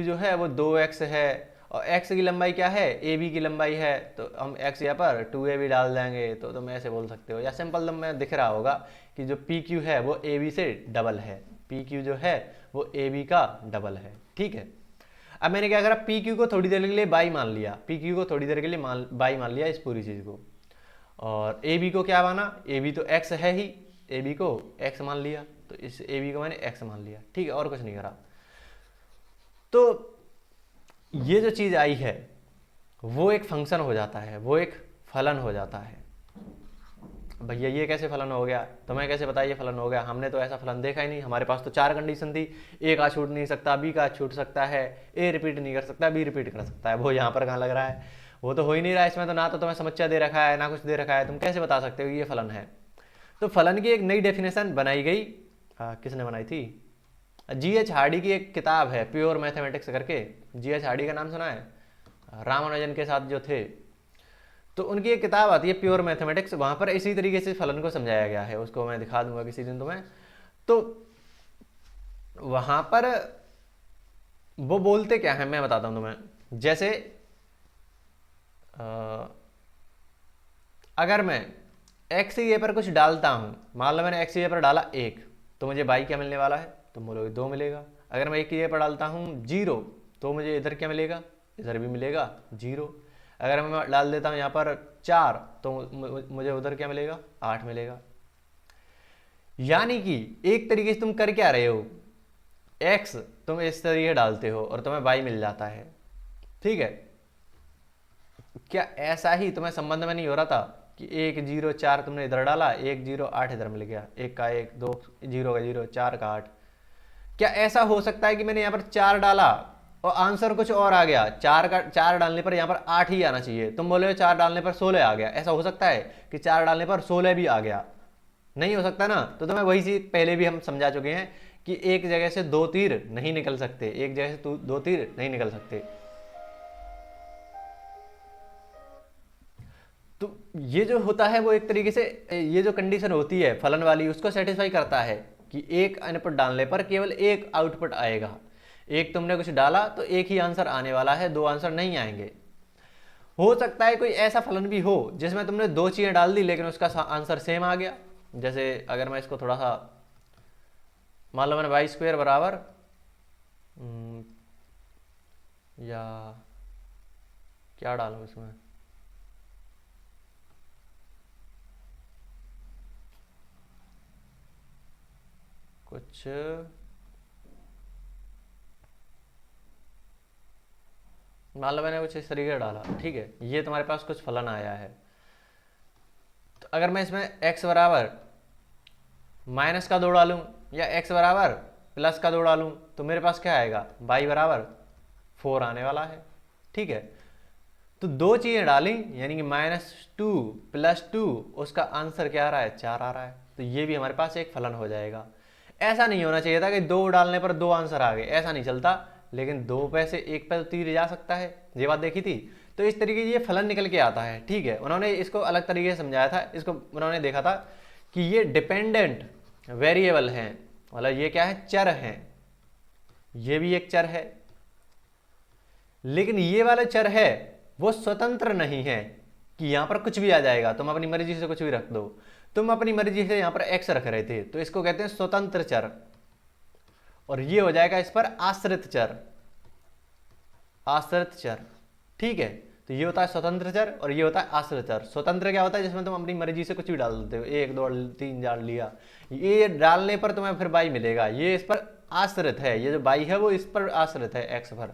जो है वो 2x है, और x की लंबाई क्या है, ए बी की लंबाई है, तो हम x यहाँ पर 2ab डाल देंगे। तो तुम ऐसे बोल सकते हो, या सिंपल तुम्हें दिख रहा होगा कि जो पी क्यू है वो ए बी से डबल है, पी क्यू जो है वो ए बी का डबल है। ठीक है, अब मैंने क्या करा, पी क्यू को थोड़ी देर के लिए बाई मान लिया, पी क्यू को थोड़ी देर के लिए बाई मान लिया इस पूरी चीज़ को, और ए बी को क्या माना, ए बी तो x है ही, ए बी को x मान लिया, तो इस ए बी को मैंने x मान लिया। ठीक है, और कुछ नहीं करा। तो ये जो चीज़ आई है वो एक फंक्शन हो जाता है, वो एक फलन हो जाता है। भैया ये कैसे फलन हो गया, तुम्हें कैसे पता ये फलन हो गया, हमने तो ऐसा फलन देखा ही नहीं, हमारे पास तो 4 कंडीशन थी, ए का छूट नहीं सकता, बी का छूट सकता है, ए रिपीट नहीं कर सकता, बी रिपीट कर सकता है। वो यहाँ पर कहाँ लग रहा है, वो तो हो ही नहीं रहा है इसमें, तो ना तो तुम्हें समुच्चय दे रखा है ना कुछ दे रखा है, तुम कैसे बता सकते हो ये फलन है। तो फलन की एक नई डेफिनेशन बनाई गई, किसने बनाई थी, G.H. हार्डी की एक किताब है प्योर मैथमेटिक्स करके, G.H. हार्डी का नाम सुना है, रामानुजन के साथ जो थे, तो उनकी एक किताब आती है प्योर मैथमेटिक्स, वहां पर इसी तरीके से फलन को समझाया गया है, उसको मैं दिखा दूंगा किसी दिन तुम्हें। तो वहां पर वो बोलते क्या है मैं बताता हूं तुम्हें। जैसे अगर मैं एक्स ये पर कुछ डालता हूं, मान लो मैंने एक्स ये पर डाला 1, तो मुझे बाई क्या मिलने वाला है, तो बोलोगे 2 मिलेगा। अगर मैं एक ये पर डालता हूं 0, तो मुझे इधर क्या मिलेगा, इधर भी मिलेगा 0। अगर मैं डाल देता हूं यहाँ पर 4, तो मुझे उधर क्या मिलेगा, 8 मिलेगा। यानी कि एक तरीके से तुम कर क्या रहे हो, x तुम इस तरीके डालते हो और तुम्हें y मिल जाता है। ठीक है, क्या ऐसा ही तुम्हें संबंध में नहीं हो रहा था कि 1 0 4 तुमने इधर डाला, 1 0 8 इधर मिल गया, 1 का 1 2 0 का 0 4 का 8। क्या ऐसा हो सकता है कि मैंने यहाँ पर 4 डाला और आंसर कुछ और आ गया, 4 डालने पर यहाँ पर 8 ही आना चाहिए, तुम बोले 4 डालने पर 16 आ गया, ऐसा हो सकता है कि 4 डालने पर 16 भी आ गया, नहीं हो सकता ना। तो तुम्हें वही चीज पहले भी हम समझा चुके हैं कि एक जगह से 2 तीर नहीं निकल सकते, एक जगह से 2 तीर नहीं निकल सकते। तो ये जो होता है वो एक तरीके से ये जो कंडीशन होती है फलन वाली उसको सेटिस्फाई करता है कि एक इनपुट डालने पर केवल एक आउटपुट आएगा। एक तुमने कुछ डाला तो एक ही आंसर आने वाला है, 2 आंसर नहीं आएंगे। हो सकता है कोई ऐसा फलन भी हो जिसमें तुमने 2 चीजें डाल दी लेकिन उसका आंसर सेम आ गया। जैसे अगर मैं इसको थोड़ा सा, मान लो मैंने y² बराबर या क्या डालूं इसमें, कुछ मान लो मैंने कुछ इस तरीके डाला। ठीक है, ये तुम्हारे पास कुछ फलन आया है। तो अगर मैं इसमें x बराबर माइनस का 2 डालूं या x बराबर प्लस का 2 डालूं, तो मेरे पास क्या आएगा, y बराबर 4 आने वाला है। ठीक है, तो 2 चीजें डाली यानी कि -2 +2, उसका आंसर क्या आ रहा है, 4 आ रहा है। तो ये भी हमारे पास एक फलन हो जाएगा। ऐसा नहीं होना चाहिए था कि 2 डालने पर 2 आंसर आ गए, ऐसा नहीं चलता, लेकिन 2 पे से 1 पे तो तीर जा सकता है, ये बात देखी थी। तो इस तरीके ये फलन निकल के आता है। ठीक है, उन्होंने इसको अलग तरीके से समझाया था, इसको उन्होंने देखा था कि ये डिपेंडेंट वेरिएबल हैं, मतलब ये क्या है, चर हैं, ये भी एक चर है, लेकिन ये वाला चर है वो स्वतंत्र नहीं है कि यहां पर कुछ भी आ जाएगा, तुम अपनी मर्जी से कुछ भी रख दो। तुम अपनी मर्जी से यहां पर x रख रहे थे तो इसको कहते हैं स्वतंत्र चर, और ये हो जाएगा इस पर आश्रित चर। आश्रित चर, ठीक है। तो ये होता है स्वतंत्र चर और ये होता है आश्रित चर। स्वतंत्र क्या होता है, जिसमें तुम अपनी मर्जी से कुछ भी डाल देते हो, 1 2 3 डाल लिया, ये डालने पर तुम्हें फिर y मिलेगा, ये इस पर आश्रित है, ये जो y है वो इस पर आश्रित है x पर।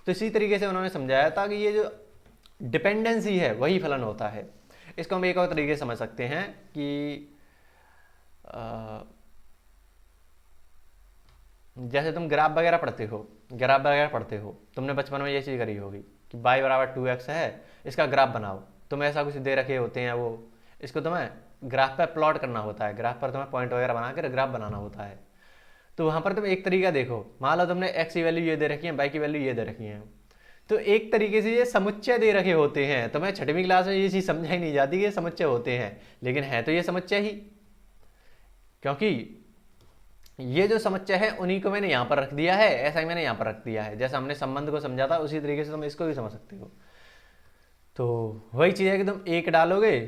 तो इसी तरीके से उन्होंने समझाया था कि ये जो डिपेंडेंसी है वही फलन होता है। इसको हम एक और तरीके से समझ सकते हैं कि जैसे तुम ग्राफ वगैरह पढ़ते हो, तुमने बचपन में ये चीज़ करी होगी कि y बराबर 2x है, इसका ग्राफ बनाओ। तुम्हें ऐसा कुछ दे रखे होते हैं, वो इसको तुम्हें ग्राफ पर प्लॉट करना होता है, ग्राफ पर तुम्हें पॉइंट वगैरह बना कर ग्राफ बनाना होता है। तो वहाँ पर तुम एक तरीका देखो, मान लो तुमने x की वैल्यू ये दे रखी है, y की वैल्यू ये दे रखी है, तो एक तरीके से ये समुच्चय दे रखे होते हैं। तुम्हें छठवीं क्लास में ये चीज़ समझाई नहीं जाती कि ये समुच्चय होते हैं, लेकिन है तो ये समुच्चय ही, क्योंकि ये जो समुच्चय है उन्हीं को मैंने यहाँ पर रख दिया है, ऐसा ही मैंने यहाँ पर रख दिया है। जैसा हमने संबंध को समझा था उसी तरीके से तुम इसको भी समझ सकते हो। तो वही चीज़ है कि तुम 1 डालोगे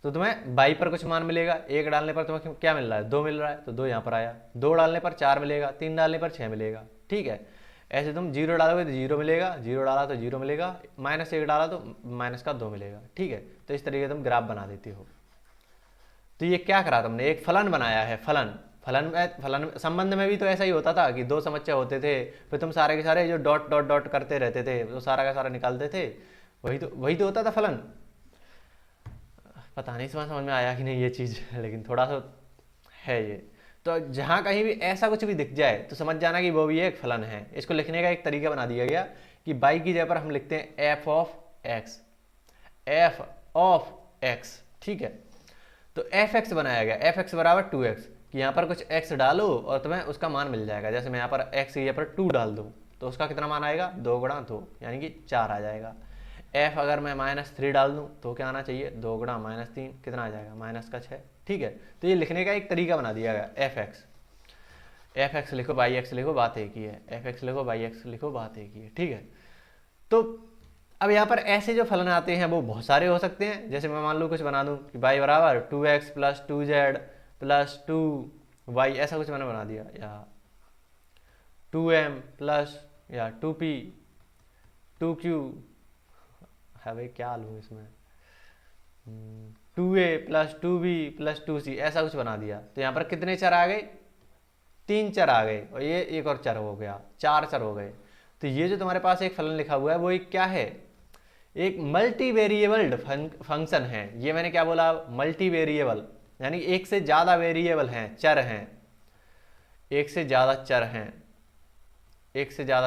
तो तुम्हें y पर कुछ मान मिलेगा, 1 डालने पर तुम्हें क्या मिल रहा है, 2 मिल रहा है, तो 2 यहाँ पर आया, 2 डालने पर 4 मिलेगा, 3 डालने पर 6 मिलेगा, ठीक है। ऐसे तुम 0 डालोगे तो 0 मिलेगा, 0 डाला तो 0 मिलेगा, -1 डाला तो -2 मिलेगा, ठीक है। तो इस तरीके से तुम ग्राफ बना देते हो। तो ये क्या करा तुमने, एक फलन बनाया है। फलन संबंध में भी तो ऐसा ही होता था कि 2 समुच्चय होते थे, फिर तुम सारे के सारे जो डॉट डॉट डॉट करते रहते थे तो सारा का सारा निकालते थे, वही तो होता था फलन। पता नहीं समझ में आया कि नहीं ये चीज़, लेकिन थोड़ा सा है ये। तो जहाँ कहीं भी ऐसा कुछ भी दिख जाए तो समझ जाना कि वो भी एक फलन है। इसको लिखने का एक तरीका बना दिया गया कि y की जगह पर हम लिखते हैं f ऑफ x, ठीक है। तो fx बनाया गया, fx बराबर 2x, कि यहाँ पर कुछ x डालो और तुम्हें उसका मान मिल जाएगा। जैसे मैं यहाँ पर x की जगह पर 2 डाल दूँ तो उसका कितना मान आएगा, 2 गुणा 2 यानी कि 4 आ जाएगा। f अगर मैं -3 डाल दूँ तो क्या आना चाहिए, 2 गुणा -3 कितना आ जाएगा, -6, ठीक है। तो ये लिखने का एक तरीका बना दिया गया, fx लिखो, yx लिखो, बात एक ही है, fx लिखो, yx लिखो, बात एक ही है, ठीक है। तो अब यहाँ पर ऐसे जो फलन आते हैं वो बहुत सारे हो सकते हैं। जैसे मैं मान लूँ कुछ बना दूँ कि y बराबर 2x + 2z + 2y, ऐसा कुछ मैंने बना दिया, या 2m प्लस या 2p 2q है भाई, क्या लूँ इसमें, 2a + 2b + 2c, ऐसा कुछ बना दिया। तो यहाँ पर कितने चर आ गए, 3 चर आ गए, और ये एक और चर हो गया, 4 चर हो गए। तो ये जो तुम्हारे पास एक फलन लिखा हुआ है वो एक क्या है, एक मल्टी वेरिएबल फंक्शन है। ये मैंने क्या बोला, मल्टी वेरिएबल, यानी एक से ज़्यादा वेरिएबल हैं, चर हैं, एक से ज़्यादा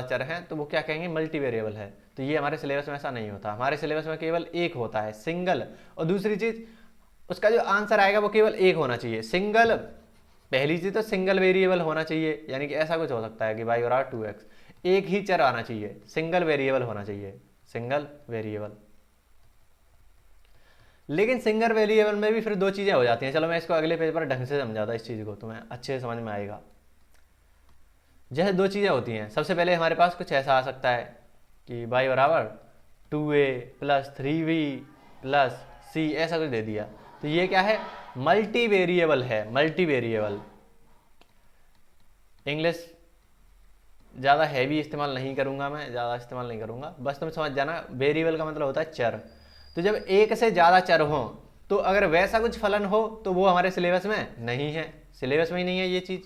चर हैं, तो वो क्या कहेंगे, मल्टी वेरिएबल है। तो ये हमारे सिलेबस में ऐसा नहीं होता, हमारे सिलेबस में केवल एक होता है, सिंगल। और दूसरी चीज़, उसका जो आंसर आएगा वो केवल एक होना चाहिए, सिंगल। पहली चीज़ तो सिंगल वेरिएबल होना चाहिए, यानी कि ऐसा कुछ हो सकता है कि y बराबर 2x, एक ही चर आना चाहिए, सिंगल वेरिएबल होना चाहिए, सिंगल वेरिएबल। लेकिन सिंगल वेरिएबल में भी फिर 2 चीज़ें हो जाती हैं। चलो मैं इसको अगले पेज पर ढंग से समझाता, इस चीज़ को तुम्हें अच्छे से समझ में आएगा। जैसे 2 चीज़ें होती हैं, सबसे पहले हमारे पास कुछ ऐसा आ सकता है कि y बराबर 2a + 3b + c, ऐसा कुछ दे दिया। तो ये क्या है, मल्टी वेरिएबल है, मल्टी वेरिएबल। इंग्लिश ज़्यादा हैवी इस्तेमाल नहीं करूँगा, मैं ज़्यादा इस्तेमाल नहीं करूँगा, बस तुम समझ जाना, वेरिएबल का मतलब होता है चर। तो जब एक से ज़्यादा चर हों, तो अगर वैसा कुछ फलन हो तो वो हमारे सिलेबस में नहीं है, सिलेबस में ही नहीं है ये चीज़,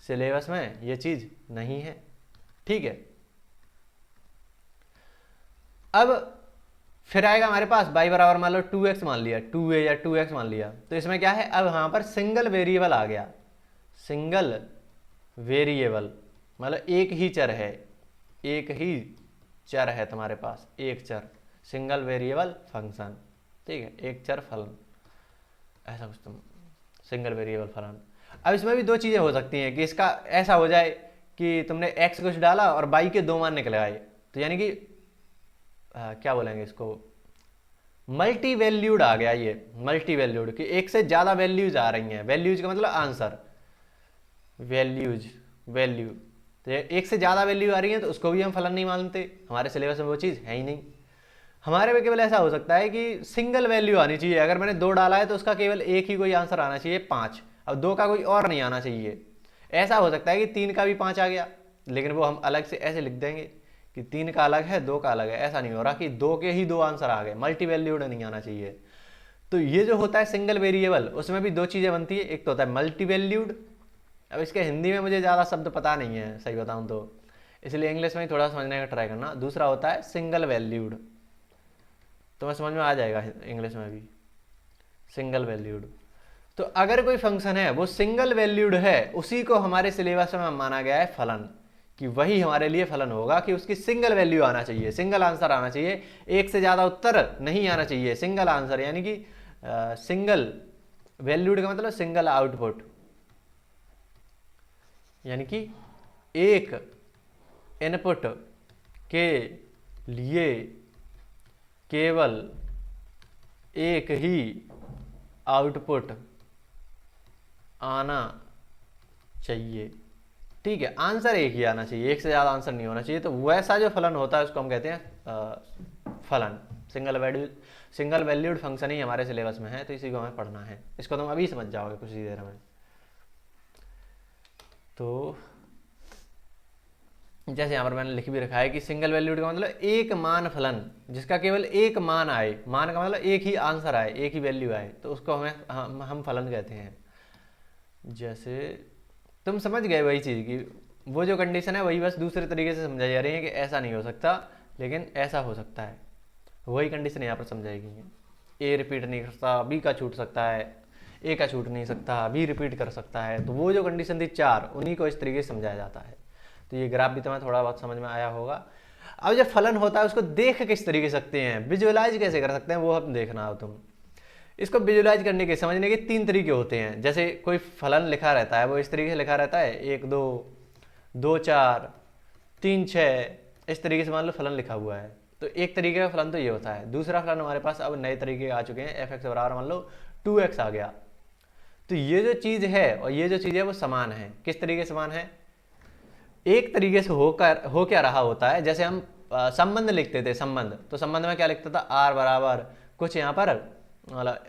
सिलेबस में ये चीज़ नहीं है, ठीक है। अब फिर आएगा हमारे पास y बराबर मान लो 2x मान लिया, 2a या 2x मान लिया, तो इसमें क्या है, अब यहाँ पर सिंगल वेरिएबल आ गया, सिंगल वेरिएबल मतलब एक ही चर है, एक ही चर है तुम्हारे पास, एक चर, सिंगल वेरिएबल फंक्शन, ठीक है, एक चर फलन, ऐसा कुछ तुम, सिंगल वेरिएबल फलन। अब इसमें भी 2 चीज़ें हो सकती हैं कि इसका ऐसा हो जाए कि तुमने x कुछ डाला और y के 2 मान निकल आए, तो यानी कि क्या बोलेंगे इसको, मल्टी वैल्यूड आ गया, ये मल्टी वैल्यूड, कि एक से ज़्यादा वैल्यूज आ रही हैं, वैल्यूज का मतलब आंसर, वैल्यू, तो एक से ज़्यादा वैल्यू आ रही है तो उसको भी हम फलन नहीं मानते, हमारे सिलेबस में वो चीज़ है ही नहीं। हमारे में केवल ऐसा हो सकता है कि सिंगल वैल्यू आनी चाहिए, अगर मैंने 2 डाला है तो उसका केवल एक ही कोई आंसर आना चाहिए 5, अब 2 का कोई और नहीं आना चाहिए। ऐसा हो सकता है कि 3 का भी 5 आ गया, लेकिन वो हम अलग से ऐसे लिख देंगे कि 3 का अलग है, 2 का अलग है। ऐसा नहीं हो रहा कि 2 के ही 2 आंसर आ गए, मल्टी वैल्यूड नहीं आना चाहिए। तो ये जो होता है सिंगल वेरिएबल, उसमें भी 2 चीज़ें बनती है, एक तो होता है मल्टी वैल्यूड। अब इसके हिंदी में मुझे ज़्यादा शब्द पता नहीं है सही बताऊँ तो, इसलिए इंग्लिश में ही थोड़ा समझने का ट्राई करना। दूसरा होता है सिंगल वैल्यूड, तो मैं समझ में आ जाएगा इंग्लिश में भी, सिंगल वैल्यूड। तो अगर कोई फंक्शन है वो सिंगल वैल्यूड है, उसी को हमारे सिलेबस में माना गया है फलन, कि वही हमारे लिए फलन होगा कि उसकी सिंगल वैल्यू आना चाहिए, सिंगल आंसर आना चाहिए, एक से ज़्यादा उत्तर नहीं आना चाहिए, सिंगल आंसर, यानी कि सिंगल वैल्यूड का मतलब सिंगल आउटपुट, यानी कि एक इनपुट के लिए केवल एक ही आउटपुट आना चाहिए। ठीक है, आंसर एक ही आना चाहिए, एक से ज़्यादा आंसर नहीं होना चाहिए। तो वैसा जो फलन होता है उसको हम कहते हैं फलन। सिंगल वैल्यूड फंक्शन ही हमारे सिलेबस में है, तो इसी को हमें पढ़ना है। इसको तुम अभी समझ जाओगे कुछ ही देर में। तो जैसे यहाँ पर मैंने लिख भी रखा है कि सिंगल वैल्यूड का मतलब एक मान फलन, जिसका केवल एक मान आए, मान का मतलब एक ही आंसर आए, एक ही वैल्यू आए, तो उसको हम फलन कहते हैं। जैसे तुम समझ गए वही चीज़ की, वो जो कंडीशन है वही बस दूसरे तरीके से समझाई जा रही है कि ऐसा नहीं हो सकता लेकिन ऐसा हो सकता है, वही कंडीशन यहाँ पर समझाई गई है। ए रिपीट नहीं कर सकता, बी का छूट सकता है, ए का छूट नहीं सकता, बी रिपीट कर सकता है। तो वो जो कंडीशन थी 4, उन्हीं को इस तरीके से समझाया जाता है। तो ये ग्राफ भी तुम्हें थोड़ा बहुत समझ में आया होगा। अब जब फलन होता है उसको देख किस तरीके से सकते हैं, विजुअलाइज कैसे कर सकते हैं, वो अब देखना हो तुम। इसको विजुअलाइज करने के समझने के 3 तरीके होते हैं। जैसे कोई फलन लिखा रहता है, वो इस तरीके से लिखा रहता है 1 2 2 4 3 6, इस तरीके से मान लो फलन लिखा हुआ है। तो एक तरीके का फलन तो ये होता है। दूसरा फलन हमारे पास अब नए तरीके आ चुके हैं, एफ एक्स बराबर मान लो 2x आ गया। तो ये जो चीज़ है और ये जो चीज़ है वो समान है। किस तरीके समान है? एक तरीके से हो क्या रहा होता है, जैसे हम संबंध लिखते थे, संबंध, तो संबंध में क्या लिखता था, आर बराबर कुछ यहाँ पर मतलब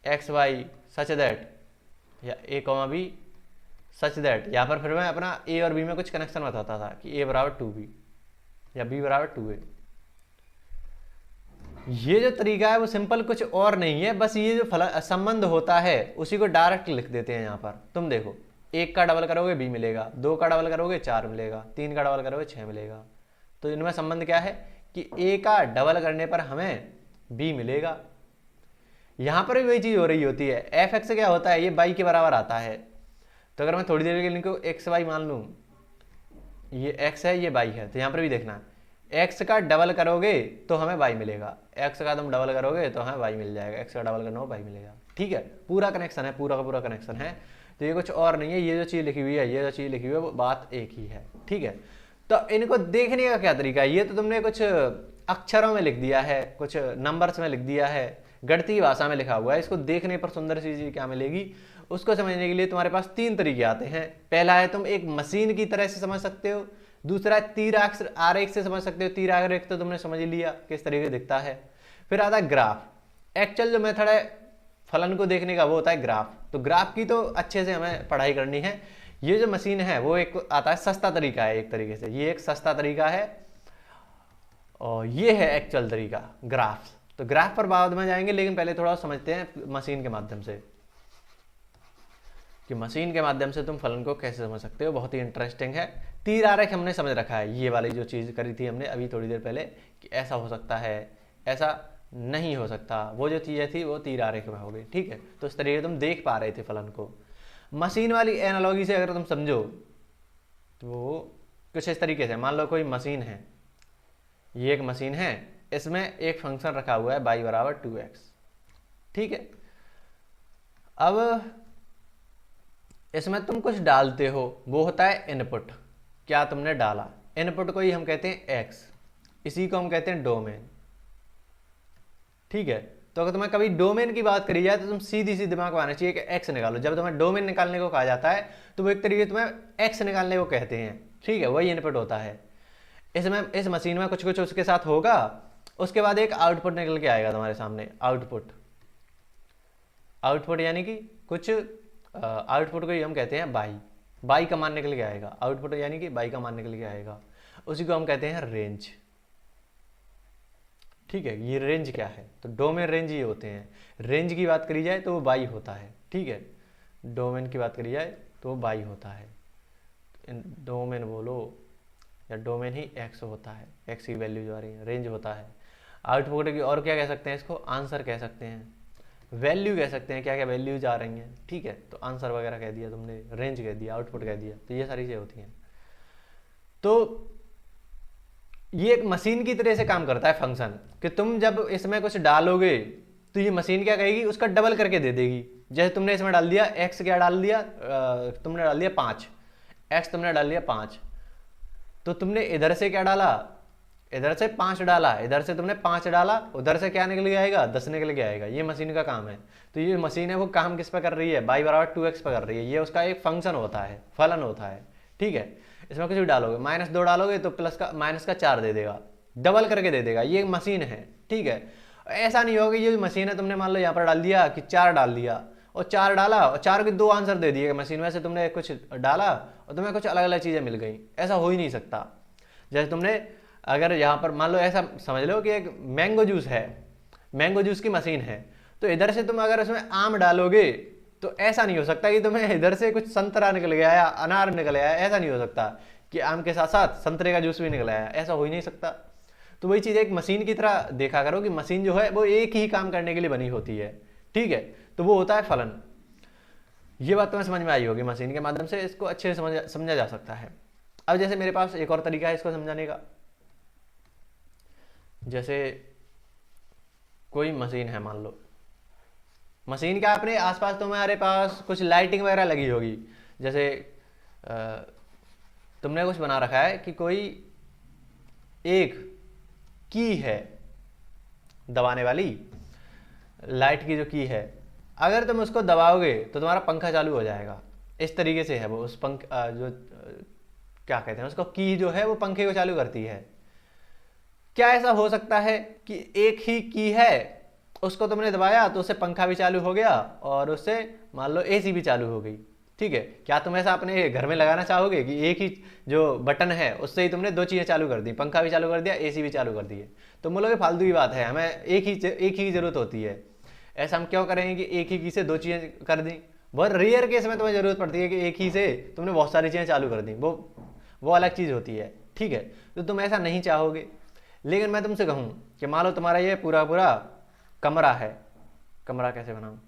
एक्स वाई सच दैट, या ए कॉमा बी सच दैट। यहाँ पर फिर मैं अपना ए और बी में कुछ कनेक्शन बताता था कि ए बराबर 2b या बी बराबर 2a। ये जो तरीका है वो सिंपल कुछ और नहीं है, बस ये जो संबंध होता है उसी को डायरेक्ट लिख देते हैं। यहाँ पर तुम देखो, 1 का डबल करोगे b मिलेगा, 2 का डबल करोगे 4 मिलेगा, 3 का डबल करोगे 6 मिलेगा। तो इनमें संबंध क्या है कि a का डबल करने पर हमें b मिलेगा। यहाँ पर भी वही चीज़ हो रही होती है। एफ एक्स क्या होता है, ये y के बराबर आता है। तो अगर मैं थोड़ी देर के लिए इनको एक्स वाई मान लूँ, ये x है ये y है, तो यहाँ पर भी देखना x का डबल करोगे तो हमें y मिलेगा, x का तुम डबल करोगे तो हमें y मिल जाएगा, x का डबल करना हो y मिलेगा। ठीक है, पूरा कनेक्शन है, पूरा का पूरा कनेक्शन है। तो ये कुछ और नहीं है, ये जो चीज़ लिखी हुई है, ये जो चीज़ लिखी हुई है वो बात एक ही है। ठीक है, तो इनको देखने का क्या तरीका है, ये तो तुमने कुछ अक्षरों में लिख दिया है, कुछ नंबर्स में लिख दिया है, गणितीय भाषा में लिखा हुआ है। इसको देखने पर सुंदर सी चीज़ क्या मिलेगी, उसको समझने के लिए तुम्हारे पास 3 तरीके आते हैं। पहला है तुम एक मशीन की तरह से समझ सकते हो, दूसरा तीर आरेख से समझ सकते हो। तीर आरेख तो तुमने समझ ही लिया किस तरीके दिखता है। फिर आता है ग्राफ। एक्चुअल जो मेथड है फलन को देखने का वो होता है ग्राफ। तो ग्राफ की तो अच्छे से हमें पढ़ाई करनी है। ये जो मशीन है वो एक आता है सस्ता तरीका है, एक तरीके से ये एक सस्ता तरीका है, और ये है एक्चुअल तरीका ग्राफ। तो ग्राफ पर बाद में जाएंगे, लेकिन पहले थोड़ा समझते हैं मशीन के माध्यम से कि मशीन के माध्यम से तुम फलन को कैसे समझ सकते हो। बहुत ही इंटरेस्टिंग है। तीर आरेख हमने समझ रखा है, ये वाली जो चीज़ करी थी हमने अभी थोड़ी देर पहले कि ऐसा हो सकता है, ऐसा नहीं हो सकता, वो जो चीज़ें थी वो तीर आरेख में हो गई। ठीक है, तो इस तरीके तुम देख पा रहे थे फलन को। मशीन वाली एनालॉजी से अगर तुम समझो तो कुछ इस तरीके से, मान लो कोई मशीन है, ये एक मशीन है, इसमें एक फंक्शन रखा हुआ है y बराबर 2x। ठीक है, अब इसमें तुम कुछ डालते हो, वो होता है इनपुट। क्या तुमने डाला, इनपुट को ही हम कहते हैं x, इसी को हम कहते हैं डोमेन। ठीक है, तो अगर तुम्हें कभी डोमेन की बात करी जाए तो तुम सीधी सी दिमाग में आना चाहिए कि x निकालो। जब तुम्हें डोमेन निकालने को कहा जाता है तो वो एक तरीके तुम्हें x निकालने को कहते हैं। ठीक है, वही इनपुट होता है। इसमें इस मशीन में कुछ कुछ उसके साथ होगा, उसके बाद एक आउटपुट निकल के आएगा तुम्हारे सामने। आउटपुट यानी कि कुछ आउटपुट को ही हम कहते हैं बाई का मान निकल के आएगा। आउटपुट यानी कि बाई का मान निकल के आएगा। उसी को हम कहते हैं रेंज। ठीक है, ये रेंज क्या है, तो डोमेन रेंज ये होते हैं। रेंज की बात करी जाए तो वो बाई होता है, ठीक है, डोमेन की बात करी जाए तो वो बाई होता है। डोमेन बोलो या डोमेन ही एक्स होता है, एक्स की वैल्यू जो आ रही है, रेंज होता है। आउटपुट की और क्या कह सकते हैं, इसको आंसर कह सकते हैं, वैल्यू कह सकते हैं, क्या क्या वैल्यूज आ रही हैं, ठीक है, तो आंसर वगैरह कह दिया तुमने, रेंज कह दिया, आउटपुट कह दिया, तो ये सारी चीज़ें होती हैं। तो ये एक मशीन की तरह से काम करता है फंक्शन, कि तुम जब इसमें कुछ डालोगे तो ये मशीन क्या कहेगी, उसका डबल करके दे देगी। जैसे तुमने इसमें डाल दिया एक्स, क्या डाल दिया, तुमने डाल दिया 5, एक्स तुमने डाल दिया 5, तो तुमने इधर से क्या डाला, इधर से 5 डाला, इधर से तुमने 5 डाला, उधर से क्या निकल के आएगा, 10 निकल के आएगा। ये मशीन का काम है। तो ये मशीन है वो काम किस पे कर रही है, बाई बराबर 2x पे कर रही है। ये उसका एक फंक्शन होता है, फलन होता है, ठीक है। इसमें कुछ भी डालोगे, -2 डालोगे तो प्लस का माइनस का 4 दे देगा, डबल करके दे देगा। ये एक मशीन है, ठीक है। ऐसा नहीं होगा ये मशीन है, तुमने मान लो यहाँ पर डाल दिया कि 4 डाल दिया और 4 डाला और 4 के 2 आंसर दे दिए मशीन में से, तुमने कुछ डाला और तुम्हें कुछ अलग अलग चीज़ें मिल गई। ऐसा हो ही नहीं सकता। जैसे तुमने अगर यहाँ पर मान लो ऐसा समझ लो कि एक मैंगो जूस है, मैंगो जूस की मशीन है, तो इधर से तुम अगर उसमें आम डालोगे तो ऐसा नहीं हो सकता कि तुम्हें इधर से कुछ संतरा निकल गया या अनार निकल गया। ऐसा नहीं हो सकता कि आम के साथ साथ संतरे का जूस भी निकल आया, ऐसा हो ही नहीं सकता। तो वही चीज़ एक मशीन की तरह देखा करो कि मशीन जो है वो एक ही काम करने के लिए बनी होती है, ठीक है। तो वो होता है फलन। ये बात तुम्हें समझ में आई होगी, मशीन के माध्यम से इसको अच्छे से समझा जा सकता है। अब जैसे मेरे पास एक और तरीका है इसको समझाने का। जैसे कोई मशीन है, मान लो मशीन क्या, अपने आसपास तुम्हारे पास कुछ लाइटिंग वगैरह लगी होगी। जैसे तुमने कुछ बना रखा है कि कोई एक की है दबाने वाली, लाइट की जो की है, अगर तुम उसको दबाओगे तो तुम्हारा पंखा चालू हो जाएगा। इस तरीके से है वो, उस जो क्या कहते हैं उसको, की जो है वो पंखे को चालू करती है। क्या ऐसा हो सकता है कि एक ही की है, उसको तुमने दबाया तो उससे पंखा भी चालू हो गया और उससे मान लो एसी भी चालू हो गई, ठीक है। क्या तुम ऐसा अपने घर में लगाना चाहोगे कि एक ही जो बटन है उससे ही तुमने 2 चीज़ें चालू कर दी, पंखा भी चालू कर दिया, एसी भी चालू कर दिए? तो बोलोगे फालतू की बात है, हमें एक ही की ज़रूरत होती है। ऐसा हम क्यों करेंगे कि एक ही की से 2 चीज़ें कर दी? बहुत रेयर केस में तुम्हें ज़रूरत पड़ती है कि एक ही से तुमने बहुत सारी चीज़ें चालू कर दी, वो अलग चीज़ होती है, ठीक है। तो तुम ऐसा नहीं चाहोगे। लेकिन मैं तुमसे कहूँ कि मान लो तुम्हारा ये पूरा पूरा कमरा है, कमरा कैसे बनाऊँ,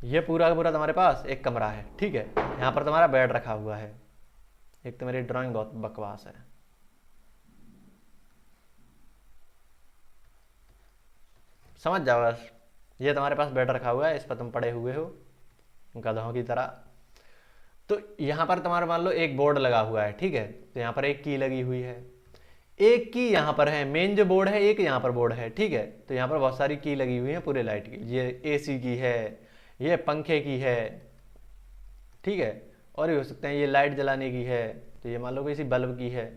ये पूरा का पूरा तुम्हारे पास एक कमरा है, ठीक है। यहाँ पर तुम्हारा बेड रखा हुआ है। एक तो मेरी ड्राइंग बहुत बकवास है, समझ जाओ बस। ये तुम्हारे पास बेड रखा हुआ है, इस पर तुम पड़े हुए हो गधों की तरह। तो यहाँ पर तुम्हारा मान लो एक बोर्ड लगा हुआ है, ठीक है। तो यहाँ पर एक की लगी हुई है, एक की यहाँ पर है, मेन जो बोर्ड है, एक यहाँ पर बोर्ड है, ठीक है। तो यहाँ पर बहुत सारी की लगी हुई है पूरे लाइट की। ये एसी की है, ये पंखे की है, ठीक है। और भी हो सकते हैं, ये लाइट जलाने की है, तो ये मान लो किसी बल्ब की है।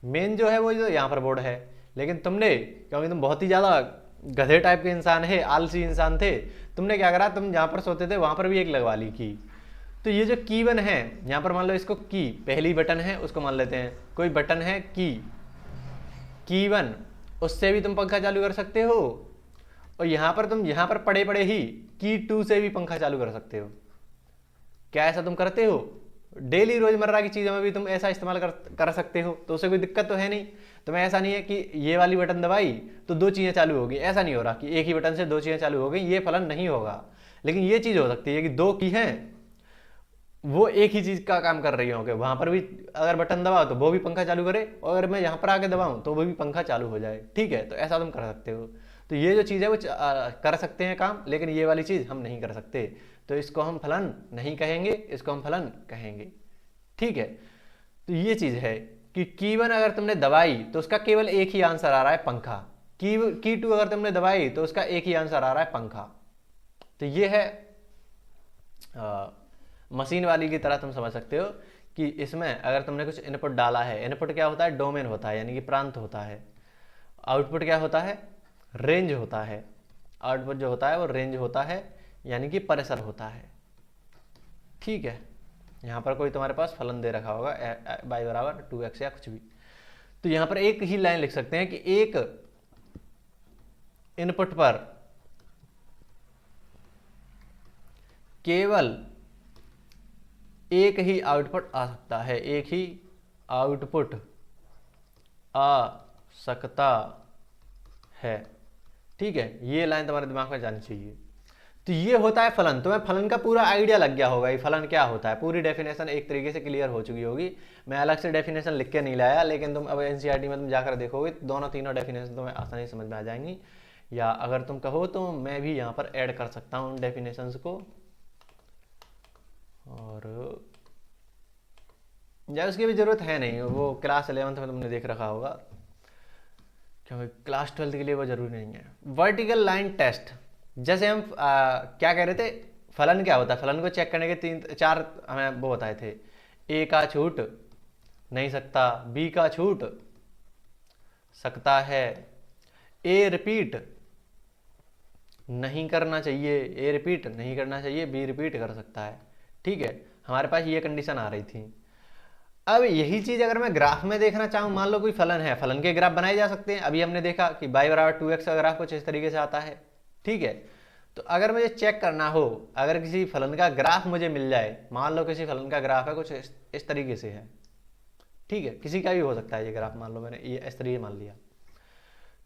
मेन जो है वो जो यहाँ पर बोर्ड है। लेकिन तुमने, क्योंकि तुम बहुत ही ज़्यादा गधे टाइप के इंसान है, आलसी इंसान थे, तुमने क्या करा, तुम जहाँ पर सोते थे वहाँ पर भी एक लगवा ली की। तो ये जो की वन है, यहाँ पर मान लो इसको की, पहली बटन है उसको मान लेते हैं, कोई बटन है की वन, उससे भी तुम पंखा चालू कर सकते हो। और यहाँ पर तुम यहाँ पर पड़े पड़े ही की 2 से भी पंखा चालू कर सकते हो। क्या ऐसा तुम करते हो? डेली रोजमर्रा की चीज़ों में भी तुम ऐसा इस्तेमाल कर सकते हो, तो उससे कोई दिक्कत तो है नहीं। तुम्हें ऐसा नहीं है कि ये वाली बटन दबाई तो 2 चीज़ें चालू होगी, ऐसा नहीं हो रहा कि एक ही बटन से 2 चीज़ें चालू हो गई, ये फलन नहीं होगा। लेकिन ये चीज़ हो सकती है कि 2 की हैं, वो एक ही चीज़ का काम कर रही होंगे। वहाँ पर भी अगर बटन दबाओ तो वो भी पंखा चालू करे, और अगर मैं यहाँ पर आके दबाऊँ तो वो भी पंखा चालू हो जाए, ठीक है। तो ऐसा तुम कर सकते हो। तो ये जो चीज़ है वो कर सकते हैं काम, लेकिन ये वाली चीज़ हम नहीं कर सकते। तो इसको हम फलन नहीं कहेंगे, इसको हम फलन कहेंगे, ठीक है। तो ये चीज़ है कि की वन अगर तुमने दबाई तो उसका केवल एक ही आंसर आ रहा है पंखा, की 2 अगर तुमने दबाई तो उसका एक ही आंसर आ रहा है पंखा। तो ये है मशीन वाली की तरह तुम समझ सकते हो कि इसमें अगर तुमने कुछ इनपुट डाला है, इनपुट क्या होता है, डोमेन होता है, यानी कि प्रांत होता है। आउटपुट क्या होता है, रेंज होता है। आउटपुट जो होता है वो रेंज होता है, यानी कि परिसर होता है, ठीक है। यहाँ पर कोई तुम्हारे पास फलन दे रखा होगा y बराबर 2x या कुछ भी। तो यहां पर एक ही लाइन लिख सकते हैं कि एक इनपुट पर केवल एक ही आउटपुट आ सकता है, एक ही आउटपुट आ सकता है। ठीक है, ये लाइन तुम्हारे दिमाग में जानी चाहिए। तो ये होता है फलन। तुम्हें फलन का पूरा आइडिया लग गया होगा, ये फलन क्या होता है, पूरी डेफिनेशन एक तरीके से क्लियर हो चुकी होगी। मैं अलग से डेफिनेशन लिख के नहीं लाया, लेकिन तुम अब एनसीईआरटी में तुम जाकर देखोगे दोनों तीनों डेफिनेशन तुम्हें आसानी समझ में आ जाएंगी। या अगर तुम कहो तो मैं भी यहाँ पर ऐड कर सकता हूँ उन डेफिनेशंस को, और या उसकी भी जरूरत है नहीं, वो क्लास 11th में तुमने देख रखा होगा, क्योंकि क्लास 12th के लिए वो जरूरी नहीं है। वर्टिकल लाइन टेस्ट, जैसे हम क्या कह रहे थे, फलन क्या होता है, फलन को चेक करने के 4 हमें वो बताए थे। ए का छूट नहीं सकता, बी का छूट सकता है, ए रिपीट नहीं करना चाहिए, ए रिपीट नहीं करना चाहिए, बी रिपीट कर सकता है। ठीक है, हमारे पास ये कंडीशन आ रही थी। अब यही चीज अगर मैं ग्राफ में देखना चाहूँ, मान लो कोई फलन है, फलन के ग्राफ बनाए जा सकते हैं। अभी हमने देखा कि y बराबर 2x का ग्राफ कुछ इस तरीके से आता है। ठीक है, तो अगर मुझे चेक करना हो, अगर किसी फलन का ग्राफ मुझे मिल जाए, मान लो किसी फलन का ग्राफ है कुछ इस तरीके से है। ठीक है, किसी का भी हो सकता है ये ग्राफ, मान लो मैंने ये इस तरीके मान लिया।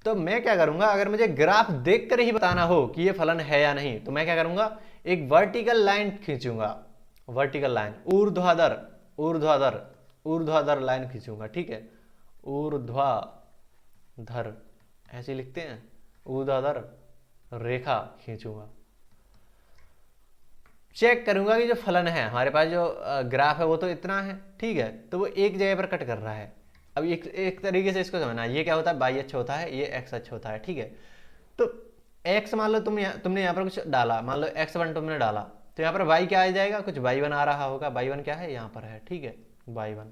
तो मैं क्या करूंगा, अगर मुझे ग्राफ देख कर ही बताना हो कि ये फलन है या नहीं, तो मैं क्या करूंगा, एक वर्टिकल लाइन खींचूंगा, वर्टिकल लाइन, ऊर्ध्वाधर ऊर्ध्वाधर ऊर्ध्वाधर लाइन खींचूंगा। ठीक है, ऊर्ध्वाधर ऐसे लिखते हैं, ऊर्ध्वाधर रेखा खींचूंगा। चेक करूंगा कि जो फलन है हमारे पास, जो ग्राफ है वो तो इतना है। ठीक है, तो वो एक जगह पर कट कर रहा है। अब एक तरीके से इसको समझना, ये क्या होता है, y अक्ष होता है, ये x अक्ष होता है। ठीक है, तो x मान लो तुमने यहाँ पर कुछ डाला, मान लो x1 तुमने डाला, तो यहाँ पर y क्या आ जाएगा, कुछ y1 आ रहा होगा। y1 क्या है, यहाँ पर है। ठीक है, y1,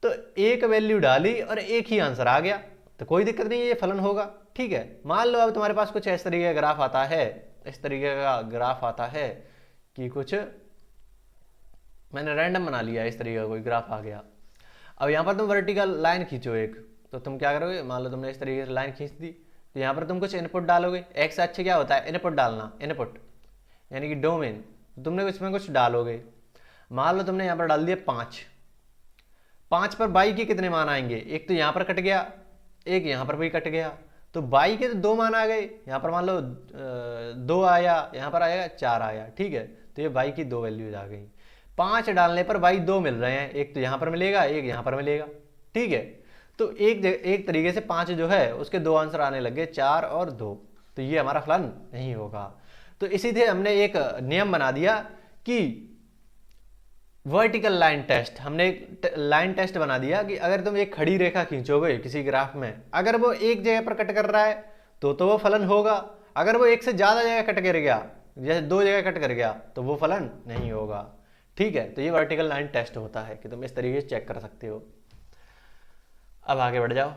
तो एक वैल्यू डाली और एक ही आंसर आ गया, तो कोई दिक्कत नहीं है, ये फलन होगा। ठीक है, मान लो अब तुम्हारे पास कुछ इस तरीके का ग्राफ आता है, इस तरीके का ग्राफ आता है कि कुछ मैंने रैंडम बना लिया, इस तरीके का कोई ग्राफ आ गया। अब यहाँ पर तुम वर्टिकल लाइन खींचो एक, तो तुम क्या करोगे, मान लो तुमने इस तरीके से लाइन खींच दी, तो यहाँ पर तुम कुछ इनपुट डालोगे। एक्स अच्छे क्या होता है, इनपुट डालना, इनपुट यानी कि डोमेन, तुमने इसमें कुछ डालोगे। मान लो तुमने यहाँ पर डाल दिया 5 पर बाई के कितने मान आएंगे, एक तो यहाँ पर कट गया, एक यहाँ पर भी कट गया, तो बाई के तो 2 मान आ गए। यहाँ पर मान लो 2 आया, यहाँ पर आएगा 4 आया। ठीक है, तो ये बाई की 2 वैल्यूज आ गई। 5 डालने पर बाई 2 मिल रहे हैं, एक तो यहाँ पर मिलेगा, एक यहाँ पर मिलेगा। ठीक है, तो एक तरीके से 5 जो है उसके 2 आंसर आने लगे, 4 और 2, तो ये हमारा फलन नहीं होगा। तो इसी से हमने एक नियम बना दिया कि वर्टिकल लाइन टेस्ट, हमने एक लाइन टेस्ट बना दिया कि अगर तुम एक खड़ी रेखा खींचोगे किसी ग्राफ में, अगर वो एक जगह पर कट कर रहा है तो वो फलन होगा। अगर वो एक से ज्यादा जगह कट कर गया, जैसे 2 जगह कट कर गया, तो वो फलन नहीं होगा। ठीक है, तो ये वर्टिकल लाइन टेस्ट होता है कि तुम इस तरीके से चेक कर सकते हो। अब आगे बढ़ जाओ,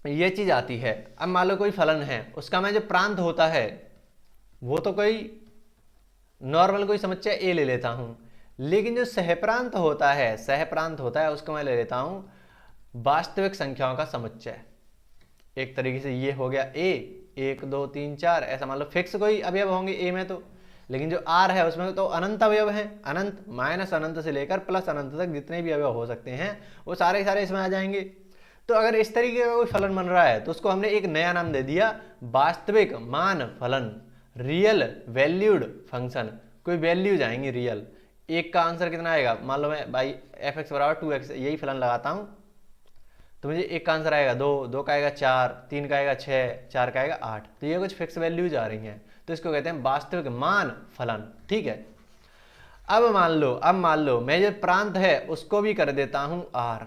ये चीज आती है। अब मान लो कोई फलन है, उसका मैं जो प्रांत होता है वो तो कोई नॉर्मल कोई समस्या ए ले लेता हूं, लेकिन जो सहप्रांत होता है, सहप्रांत होता है, उसको मैं ले लेता हूं वास्तविक संख्याओं का समुच्चय। एक तरीके से ये हो गया ए, 1 2 3 4, ऐसा मान लो फिक्स कोई अवयव होंगे ए में, तो लेकिन जो आर है उसमें तो अनंत अवयव हैं, अनंत माइनस अनंत से लेकर प्लस अनंत तक जितने भी अवयव हो सकते हैं वो सारे सारे इसमें आ जाएंगे। तो अगर इस तरीके का कोई फलन बन रहा है तो उसको हमने एक नया नाम दे दिया, वास्तविक मान फलन, रियल वैल्यूड फंक्शन। कोई वैल्यूज आएंगी रियल। एक का आंसर कितना आएगा, मान लो मैं बाई एफ एक्स बराबर 2x यही फलन लगाता हूं, तो मुझे एक का आंसर आएगा 2, 2 का आएगा 4, 3 का आएगा 6, 4 का आएगा 8। तो ये कुछ फिक्स वैल्यूज आ रही हैं, तो इसको कहते हैं वास्तविक मान फलन। ठीक है, अब मान लो मैं जो प्रांत है उसको भी कर देता हूं r,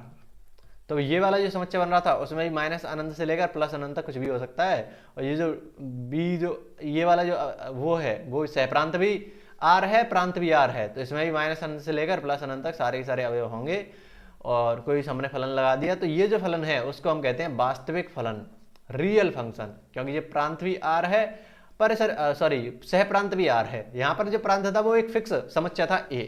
तो ये वाला जो समस्या बन रहा था उसमें भी माइनस अनंत से लेकर प्लस अनंत तक कुछ भी हो सकता है। और ये जो बी, जो ये वाला जो वो है, वो सहप्रांत भी आर है, प्रांत भी आर है, तो इसमें भी माइनस अनंत से लेकर प्लस अनंत तक सारे के सारे अवयव होंगे। और कोई हमने फलन लगा दिया, तो ये जो फलन है उसको हम कहते हैं वास्तविक फलन, रियल फंक्शन, क्योंकि ये प्रांत भी आर है, पर सॉरी सहप्रांत भी आर है। यहाँ पर जो प्रांत था वो एक फिक्स समस्या था ए,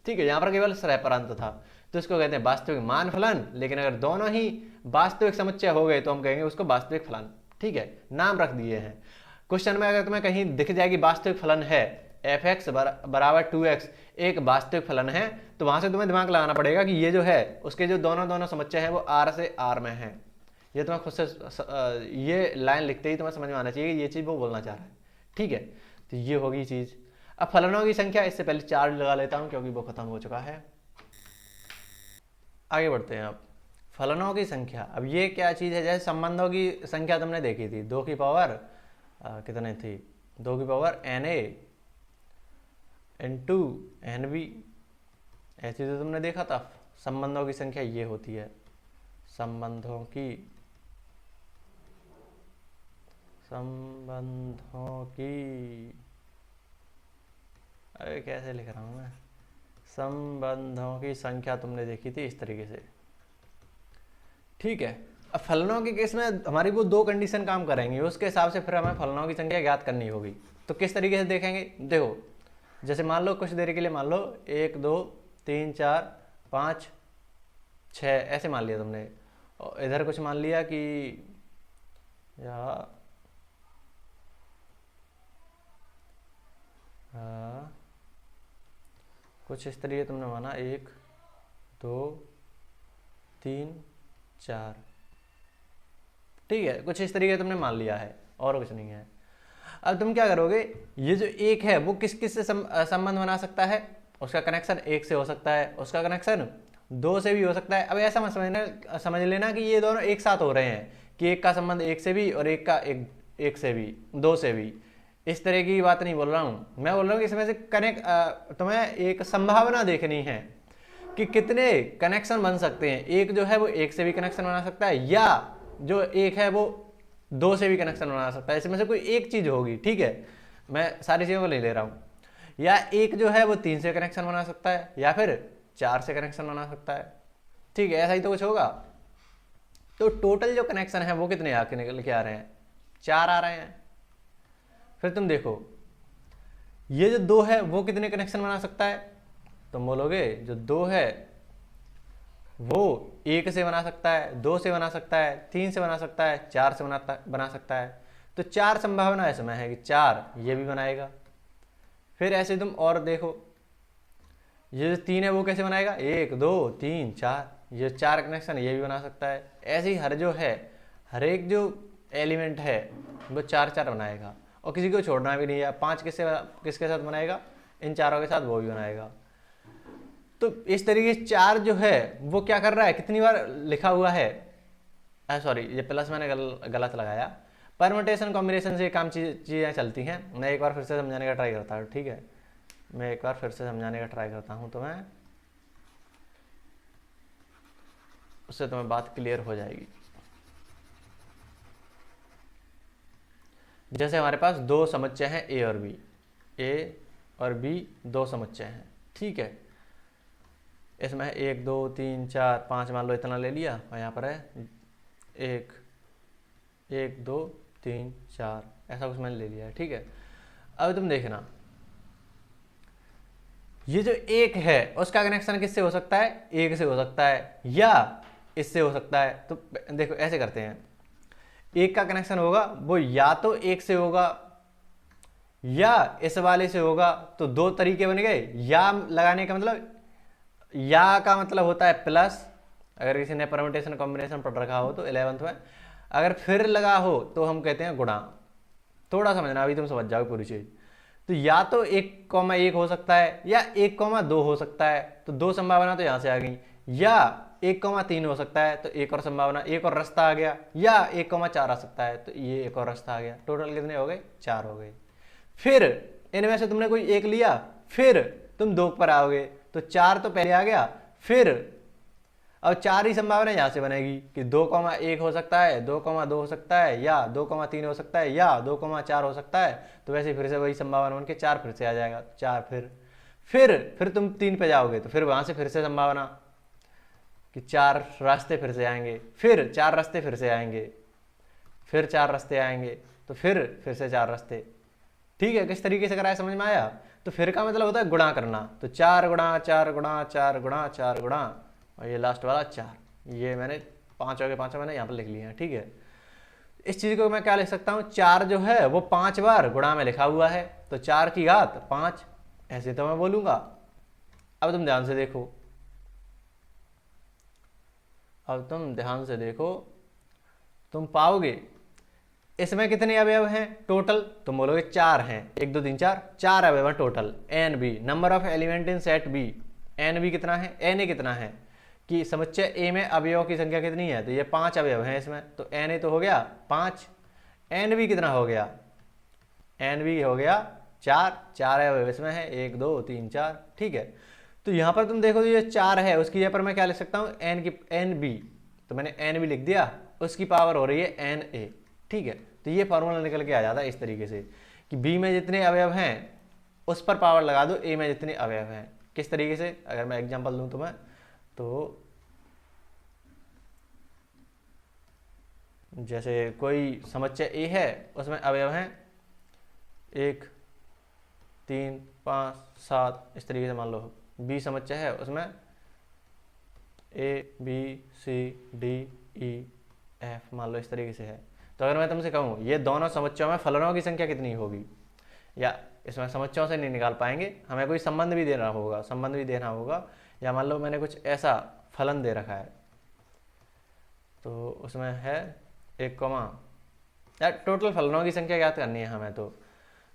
ठीक है, यहाँ पर केवल सह-परांत था, तो इसको कहते हैं वास्तविक मान फलन। लेकिन अगर दोनों ही वास्तविक समुच्चय हो गए तो हम कहेंगे उसको वास्तविक फलन। ठीक है, नाम रख दिए हैं। क्वेश्चन में अगर तुम्हें कहीं दिख जाएगी वास्तविक फलन है f(x) बराबर 2x एक वास्तविक फलन है, तो वहां से तुम्हें दिमाग लगाना पड़ेगा कि ये जो है उसके जो दोनों समुच्चय हैं वो R से R में है। ये तुम्हें खुद से ये लाइन लिखते ही तुम्हें समझ में आना चाहिए कि ये चीज़ वो बोलना चाह रहा है। ठीक है, तो ये होगी चीज़। अब फलनों की संख्या, इससे पहले चार्ट लगा लेता हूँ क्योंकि वो खत्म हो चुका है। आगे बढ़ते हैं अब फलनों की संख्या। अब ये क्या चीज़ है, जैसे संबंधों की संख्या तुमने देखी थी, 2 की पावर कितने थी, 2 की पावर na इंटू nb, ऐसी तो तुमने देखा था। संबंधों की संख्या ये होती है, संबंधों की अरे कैसे लिख रहा हूँ मैं, संबंधों की संख्या तुमने देखी थी इस तरीके से। ठीक है, अब फलनों के केस में हमारी वो 2 कंडीशन काम करेंगी, उसके हिसाब से फिर हमें फलनों की संख्या ज्ञात करनी होगी। तो किस तरीके से देखेंगे, देखो जैसे मान लो कुछ देर के लिए मान लो 1 2 3 4 5 6 ऐसे मान लिया तुमने, और इधर कुछ मान लिया कि या कुछ इस तरीके तुमने माना 1 2 3 4। ठीक है, कुछ इस तरीके तुमने मान लिया है और कुछ नहीं है। अब तुम क्या करोगे, ये जो 1 है वो किस किस से संबंध बना सकता है, उसका कनेक्शन 1 से हो सकता है, उसका कनेक्शन 2 से भी हो सकता है। अब ऐसा मत समझ लेना कि ये दोनों एक साथ हो रहे हैं, कि एक का संबंध 1 से भी और एक का एक से भी, 2 से भी। इस तरह की बात नहीं बोल रहा हूँ, मैं बोल रहा हूँ कि इसमें से तुम्हें एक संभावना देखनी है कि कितने कनेक्शन बन सकते हैं। एक जो है वो 1 से भी कनेक्शन बना सकता है, या जो एक है वो 2 से भी कनेक्शन बना सकता है। इसमें से कोई एक चीज होगी। ठीक है, मैं सारी चीज़ों को नहीं ले रहा हूँ। या एक जो है वो 3 से कनेक्शन बना सकता है, या फिर 4 से कनेक्शन बना सकता है। ठीक है, ऐसा ही तो कुछ होगा। तो टोटल जो कनेक्शन है वो कितने आके निकल के आ रहे हैं, 4 आ रहे हैं। फिर तुम देखो ये जो 2 है वो कितने कनेक्शन बना सकता है, तुम बोलोगे जो 2 है वो 1 से बना सकता है, 2 से बना सकता है, 3 से बना सकता है, 4 से बना सकता है। तो 4 संभावना इसमें है कि 4 ये भी बनाएगा। फिर ऐसे तुम और देखो, ये जो 3 है वो कैसे बनाएगा, 1 2 3 4, ये 4 कनेक्शन ये भी बना सकता है। ऐसे ही हर जो है, हर एक जो एलिमेंट है वो 4 बनाएगा, और किसी को छोड़ना भी नहीं है। 5 किसके साथ बनाएगा, इन चारों के साथ वो भी बनाएगा। तो इस तरीके से 4 जो है वो क्या कर रहा है, कितनी बार लिखा हुआ है, सॉरी ये प्लस मैंने गलत लगाया। परम्यूटेशन कॉम्बिनेशन से काम चीज़ें चलती हैं। मैं एक बार फिर से समझाने का ट्राई करता हूँ। ठीक है, मैं एक बार फिर से समझाने का ट्राई करता हूँ, तो मैं उससे तुम्हें बात क्लियर हो जाएगी। जैसे हमारे पास 2 समुच्चय हैं ए और बी, ए और बी 2 समुच्चय हैं। ठीक है, इसमें 1 2 3 4 5 मान लो, इतना ले लिया, और यहाँ पर है 1 2 3 4, ऐसा कुछ मैंने ले लिया है। ठीक है, अब तुम देखना ये जो 1 है उसका कनेक्शन किससे हो सकता है, 1 से हो सकता है, या इससे हो सकता है। तो देखो ऐसे करते हैं, 1 का कनेक्शन होगा वो या तो 1 से होगा या इस वाले से होगा। तो 2 तरीके बन गए। या लगाने का मतलब, या का मतलब होता है प्लस, अगर किसी ने परम्यूटेशन कॉम्बिनेशन पढ़ रखा हो तो 11th में। अगर फिर लगा हो तो हम कहते हैं गुणा। थोड़ा समझना, अभी तुम समझ जाओ पूरी चीज। तो या तो 1,1 हो सकता है, या 1,2 हो सकता है। तो 2 संभावना तो यहाँ से आ गई। या 1,3 हो सकता है, तो एक और संभावना, एक और रास्ता आ गया। या 1,4 आ सकता है, तो ये एक और रास्ता आ गया। टोटल कितने हो गए, 4 हो गए। फिर इनमें से तुमने कोई एक लिया, फिर तुम 2 पर आओगे, तो 4 तो पहले आ गया। फिर अब 4 ही संभावना यहाँ से बनेगी कि 2,1 हो सकता है, 2,2 हो सकता है, या 2,3 हो सकता है, या 2,4 हो सकता है। तो वैसे फिर से वही संभावना बन के 4 फिर से आ जाएगा। 4 फिर तुम 3 पे जाओगे, तो फिर वहां से फिर से संभावना कि 4 रास्ते फिर से आएंगे, फिर 4 रास्ते फिर से आएंगे, फिर 4 रास्ते आएंगे, तो फिर से 4 रास्ते। ठीक है, किस तरीके से कराया, समझ में आया। तो फिर का मतलब होता है गुणा करना, तो 4 गुणा 4 गुणा 4 गुणा 4 गुणा और ये लास्ट वाला 4, ये मैंने पाँचों के पाँचों मैंने यहाँ पर लिख लिए हैं। ठीक है, इस चीज़ को मैं क्या लिख सकता हूँ, 4 जो है वो 5 बार गुणा में लिखा हुआ है, तो 4 की घात 5, ऐसे तो मैं बोलूँगा। अब तुम ध्यान से देखो, अब तुम ध्यान से देखो, तुम पाओगे इसमें कितने अवयव हैं टोटल, तुम बोलोगे 4 हैं, 1 2 3 4, 4 अवयव हैं total. N B, number of element in set B, N B कितना है, एन ए कितना है कि समुच्चय ए में अवयवों की संख्या कितनी है, तो ये 5 अवयव हैं इसमें, तो एन ए तो हो गया 5, एन बी कितना हो गया, एन बी हो गया 4, 4 अवयव इसमें है, 1 2 3 4। ठीक है, तो यहाँ पर तुम देखो तो ये 4 है, उसकी जगह पर मैं क्या लिख सकता हूँ, एन की एन बी, तो मैंने एन बी लिख दिया, उसकी पावर हो रही है एन ए। ठीक है, तो ये फार्मूला निकल के आ जाता है इस तरीके से कि बी में जितने अवयव हैं उस पर पावर लगा दो ए में जितने अवयव हैं। किस तरीके से, अगर मैं एग्जांपल दूं तुम्हें, तो जैसे कोई समुच्चय ए है, उसमें अवयव हैं 1 3 5 7, इस तरीके से मान लो। बी समुच्चय है, उसमें A B C D E F मान लो, इस तरीके से है। तो अगर मैं तुमसे कहूँ ये दोनों समुच्चयों में फलनों की संख्या कितनी होगी, या इसमें समुच्चयों से नहीं निकाल पाएंगे, हमें कोई संबंध भी देना होगा, संबंध भी देना होगा, या मान लो मैंने कुछ ऐसा फलन दे रखा है, तो उसमें है 1 या टोटल फलनों की संख्या ज्ञात करनी है हमें, तो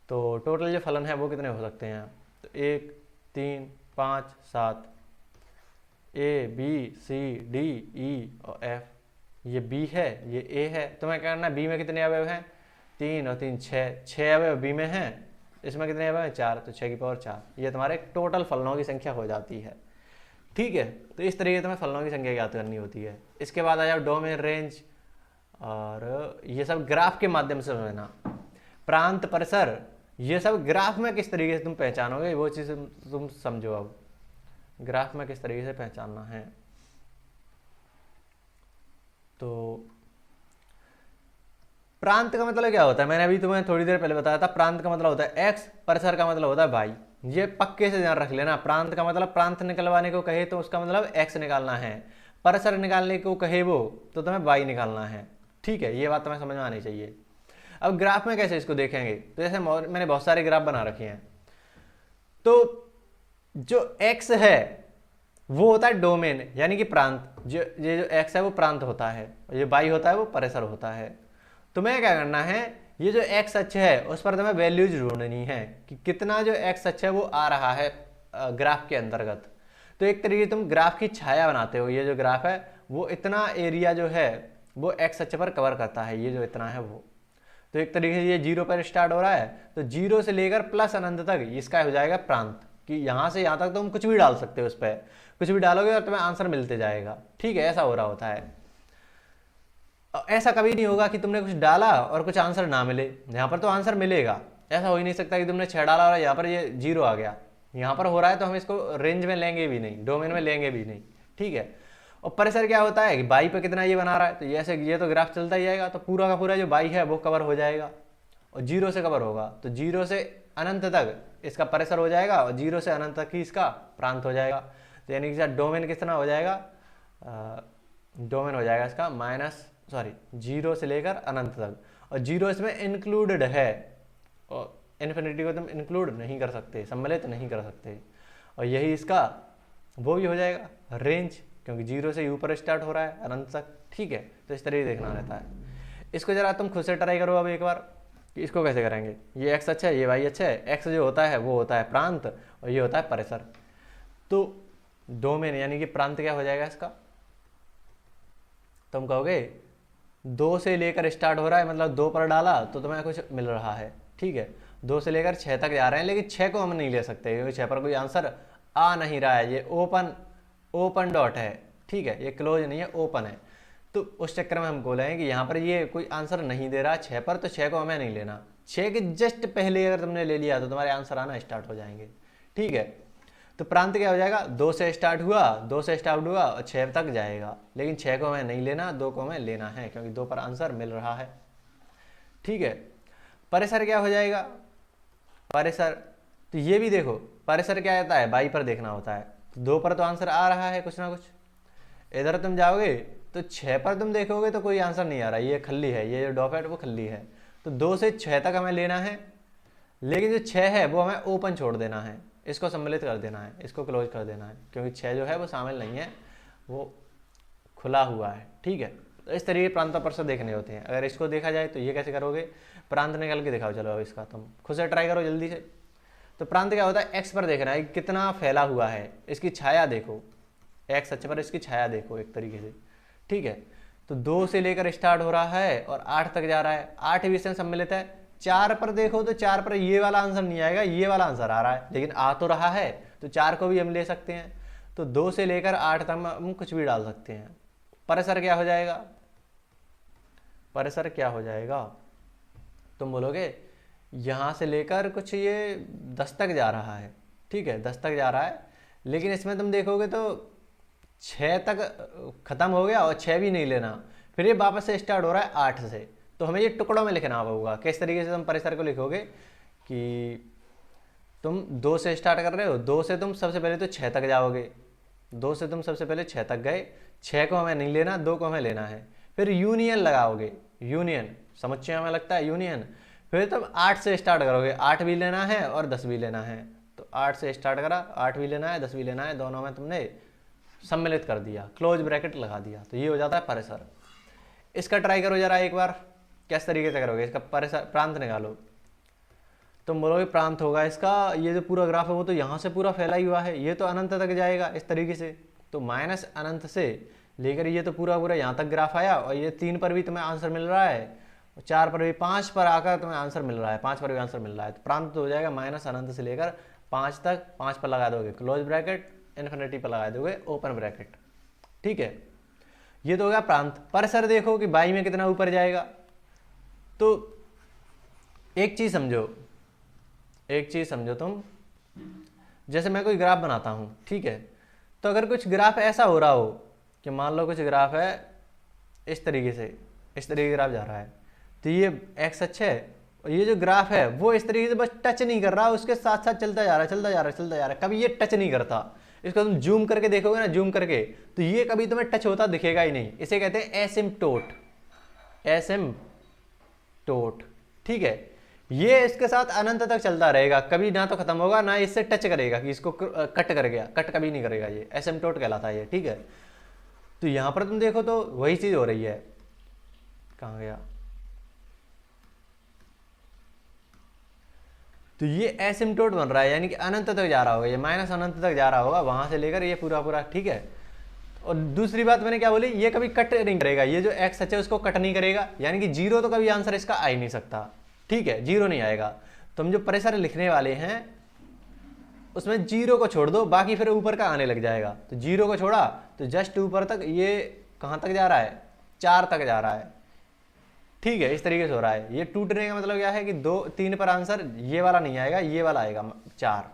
टोटल जो फलन है वो कितने हो सकते हैं, तो 1 3 5 7, ए बी सी डी ई और एफ, ये बी है ये ए है, तो मैं क्या करना, बी में कितने अवयव हैं 3 और 3 6 अवयव बी में हैं, इसमें कितने अवयव हैं 4, तो 6 की पावर 4, ये तुम्हारे टोटल फलनों की संख्या हो जाती है। ठीक है, तो इस तरीके से तुम्हें फलनों की संख्या ज्ञात करनी होती है। इसके बाद आ जाओ डोमेन, रेंज, और ये सब ग्राफ के माध्यम से समझना, प्रांत, परिसर, ये सब ग्राफ में किस तरीके से तुम पहचानोगे वो चीज़ तुम समझो। अब ग्राफ में किस तरीके से पहचानना है, तो प्रांत का मतलब क्या होता है, मैंने अभी तुम्हें थोड़ी देर पहले बताया था, प्रांत का मतलब होता है एक्स, परिसर का मतलब होता है वाई। ये पक्के से ध्यान रख लेना, प्रांत का मतलब प्रांत निकलवाने को कहे तो उसका मतलब एक्स निकालना है, परिसर निकालने को कहे वो तो तुम्हें वाई निकालना है। ठीक है, ये बात तुम्हें समझ में आनी चाहिए। अब ग्राफ में कैसे इसको देखेंगे, तो जैसे मैंने बहुत सारे ग्राफ बना रखे हैं, तो जो एक्स है वो होता है डोमेन यानी कि प्रांत, ये जो एक्स है वो प्रांत होता है, और ये वाई होता है वो परिसर होता है। तुम्हें क्या करना है, ये जो एक्स अक्ष है उस पर तुम्हें वैल्यूज ढूंढनी है कि कितना जो एक्स अक्ष है वो आ रहा है ग्राफ के अंतर्गत। तो एक तरीके तुम ग्राफ की छाया बनाते हो, ये जो ग्राफ है वो इतना एरिया जो है वो एक्स अक्ष पर कवर करता है, ये जो इतना है वो। तो एक तरीके से ये 0 पर स्टार्ट हो रहा है, तो 0 से लेकर प्लस अनंत तक इसका हो जाएगा प्रांत, कि यहाँ से यहाँ तक तुम कुछ भी डाल सकते हो, उस पर कुछ भी डालोगे और तुम्हें आंसर मिलते जाएगा। ठीक है, ऐसा हो रहा होता है। ऐसा कभी नहीं होगा कि तुमने कुछ डाला और कुछ आंसर ना मिले, यहाँ पर तो आंसर मिलेगा। ऐसा हो ही नहीं सकता कि तुमने 6 डाला और यहाँ पर ये 0 आ गया, यहाँ पर हो रहा है तो हम इसको रेंज में लेंगे भी नहीं, डोमेन में लेंगे भी नहीं। ठीक है, और परिसर क्या होता है कि बाई पे कितना ये बना रहा है, तो ऐसे ये तो ग्राफ चलता ही जाएगा, तो पूरा का पूरा जो बाई है वो कवर हो जाएगा और 0 से कवर होगा, तो 0 से अनंत तक इसका परिसर हो जाएगा और 0 से अनंत तक ही इसका प्रांत हो जाएगा। तो यानी कि डोमेन कितना हो जाएगा, डोमेन हो जाएगा इसका 0 से लेकर अनंत तक, और 0 इसमें इंक्लूडेड है, और इन्फिनिटी को तुम इंक्लूड नहीं कर सकते, सम्मिलित नहीं कर सकते, और यही इसका वो भी हो जाएगा रेंज, क्योंकि 0 से ऊपर स्टार्ट हो रहा है अनंत तक। ठीक है, तो इस तरीके देखना रहता है। इसको जरा तुम खुद से ट्राई करो अब एक बार कि इसको कैसे करेंगे। ये एक्स अच्छा है, ये वाई अच्छा है, एक्स जो होता है वो होता है प्रांत और ये होता है परिसर। तो डोमेन यानी कि प्रांत क्या हो जाएगा इसका, तुम कहोगे 2 से लेकर स्टार्ट हो रहा है, मतलब 2 पर डाला तो तुम्हें कुछ मिल रहा है। ठीक है, 2 से लेकर 6 तक जा रहे हैं, लेकिन 6 को हम नहीं ले सकते क्योंकि 6 पर कोई आंसर आ नहीं रहा है, ये ओपन डॉट है। ठीक है, ये क्लोज नहीं है, ओपन है, तो उस चक्कर में हम बोले कि यहाँ पर ये कोई आंसर नहीं दे रहा 6 पर, तो 6 को हमें नहीं लेना। 6 के जस्ट पहले अगर तुमने ले लिया तो तुम्हारे आंसर आना स्टार्ट हो जाएंगे। ठीक है, तो प्रांत क्या हो जाएगा, 2 से स्टार्ट हुआ और 6 तक जाएगा, लेकिन 6 को हमें नहीं लेना, 2 को हमें लेना है क्योंकि 2 पर आंसर मिल रहा है। ठीक है, परिसर क्या हो जाएगा, परिसर तो ये भी देखो परिसर क्या आता है, बाई पर देखना होता है। तो 2 पर तो आंसर आ रहा है कुछ ना कुछ। इधर तुम जाओगे तो 6 पर तुम देखोगे तो कोई आंसर नहीं आ रहा, ये खल्ली है, ये जो डॉट है वो खल्ली है। तो 2 से 6 तक हमें लेना है, लेकिन जो 6 है वो हमें ओपन छोड़ देना है, इसको सम्मिलित कर देना है, इसको क्लोज कर देना है, क्योंकि 6 जो है वो शामिल नहीं है, वो खुला हुआ है। ठीक है, तो इस तरीके प्रांत और परिसर देखने होते हैं। अगर इसको देखा जाए तो ये कैसे करोगे, प्रांत निकाल के दिखाओ। चलो अब इसका तुम खुद से ट्राई करो जल्दी से। तो प्रांत क्या होता है, एक्स पर देखना है कितना फैला हुआ है, इसकी छाया देखो, एक्स अक्ष पर इसकी छाया देखो एक तरीके से। ठीक है, तो 2 से लेकर स्टार्ट हो रहा है और 8 तक जा रहा है, 8 भी इसमें सम्मिलित है। 4 पर देखो तो 4 पर ये वाला आंसर नहीं आएगा, ये वाला आंसर आ रहा है, लेकिन आ तो रहा है, तो 4 को भी हम ले सकते हैं। तो 2 से लेकर 8 तक हम कुछ भी डाल सकते हैं। परिसर क्या हो जाएगा, परिसर क्या हो जाएगा, तुम बोलोगे यहाँ से लेकर कुछ ये 10 तक जा रहा है। ठीक है, 10 तक जा रहा है, लेकिन इसमें तुम देखोगे तो 6 तक खत्म हो गया और 6 भी नहीं लेना, फिर ये वापस से स्टार्ट हो रहा है 8 से। तो हमें ये टुकड़ों में लिखना होगा। किस तरीके से तुम परिसर को लिखोगे कि तुम 2 से स्टार्ट कर रहे हो, 2 से तुम सबसे पहले तो 6 तक जाओगे, 2 से तुम सबसे पहले 6 तक गए, 6 को हमें नहीं लेना, 2 को हमें लेना है, फिर यूनियन लगाओगे, यूनियन समुच्चय हमें लगता है यूनियन। फिर तुम 8 से स्टार्ट करोगे, 8 भी लेना है और 10 भी लेना है। तो 8 से स्टार्ट करा, 8 भी लेना है 10 भी लेना है, दोनों में तुमने सम्मिलित कर दिया, क्लोज ब्रैकेट लगा दिया, तो ये हो जाता है परिसर। इसका ट्राई करो जरा एक बार, किस तरीके से करोगे, इसका परिसर प्रांत निकालो। तुम बोलोगे प्रांत होगा इसका, ये जो पूरा ग्राफ है वो तो यहाँ से पूरा फैला ही हुआ है, ये तो अनंत तक जाएगा इस तरीके से। तो माइनस अनंत से लेकर ये तो पूरा पूरा यहाँ तक ग्राफ आया, और ये 3 पर भी तुम्हें आंसर मिल रहा है, 4 पर भी, 5 पर आकर तुम्हें आंसर मिल रहा है, 5 पर भी आंसर मिल रहा है। तो प्रांत तो हो जाएगा माइनस अनंत से लेकर 5 तक, 5 पर लगा दोगे क्लोज ब्रैकेट, इन्फिनिटी पर लगा दोगे ओपन ब्रैकेट। ठीक है, ये तो हो गया प्रांत। परिसर देखो कि बाई में कितना ऊपर जाएगा। तो एक चीज समझो, एक चीज समझो तुम, जैसे मैं कोई ग्राफ बनाता हूं, ठीक है, तो अगर कुछ ग्राफ ऐसा हो रहा हो कि मान लो कुछ ग्राफ है इस तरीके से, इस तरीके ग्राफ जा रहा है, तो ये एक्स अक्ष है और ये जो ग्राफ है वो इस तरीके से बस टच नहीं कर रहा, उसके साथ साथ चलता जा रहा है, चलता जा रहा है, चलता जा रहा है, कभी ये टच नहीं करता। इसको तुम जूम करके देखोगे ना, जूम करके, तो ये कभी तुम्हें टच होता दिखेगा ही नहीं। इसे कहते हैं एसिम्पटोट, एसिम्पटोट। ठीक है, ये इसके साथ अनंत तक चलता रहेगा, कभी ना तो खत्म होगा ना इससे टच करेगा कि इसको कट कर गया, कट कभी नहीं करेगा, ये एसिम्पटोट कहलाता है ये। ठीक है, तो यहां पर तुम देखो तो वही चीज हो रही है, कहां गया, तो ये एसिम्पटोट बन रहा है, यानी कि अनंत तक जा रहा होगा, ये माइनस अनंत तक जा रहा होगा, वहां से लेकर ये पूरा पूरा। ठीक है, और दूसरी बात मैंने क्या बोली, ये कभी कट नहीं करेगा, ये जो एक्स है उसको कट नहीं करेगा, यानी कि जीरो तो कभी आंसर इसका आ ही नहीं सकता। ठीक है, जीरो नहीं आएगा। तो हम जो परिसर लिखने वाले हैं उसमें जीरो को छोड़ दो, बाकी फिर ऊपर का आने लग जाएगा। तो जीरो को छोड़ा तो जस्ट ऊपर तक, ये कहां तक जा रहा है, 4 तक जा रहा है। ठीक है, इस तरीके से हो रहा है। ये टूटने का मतलब क्या है कि 2 3 पर आंसर ये वाला नहीं आएगा, ये वाला आएगा 4।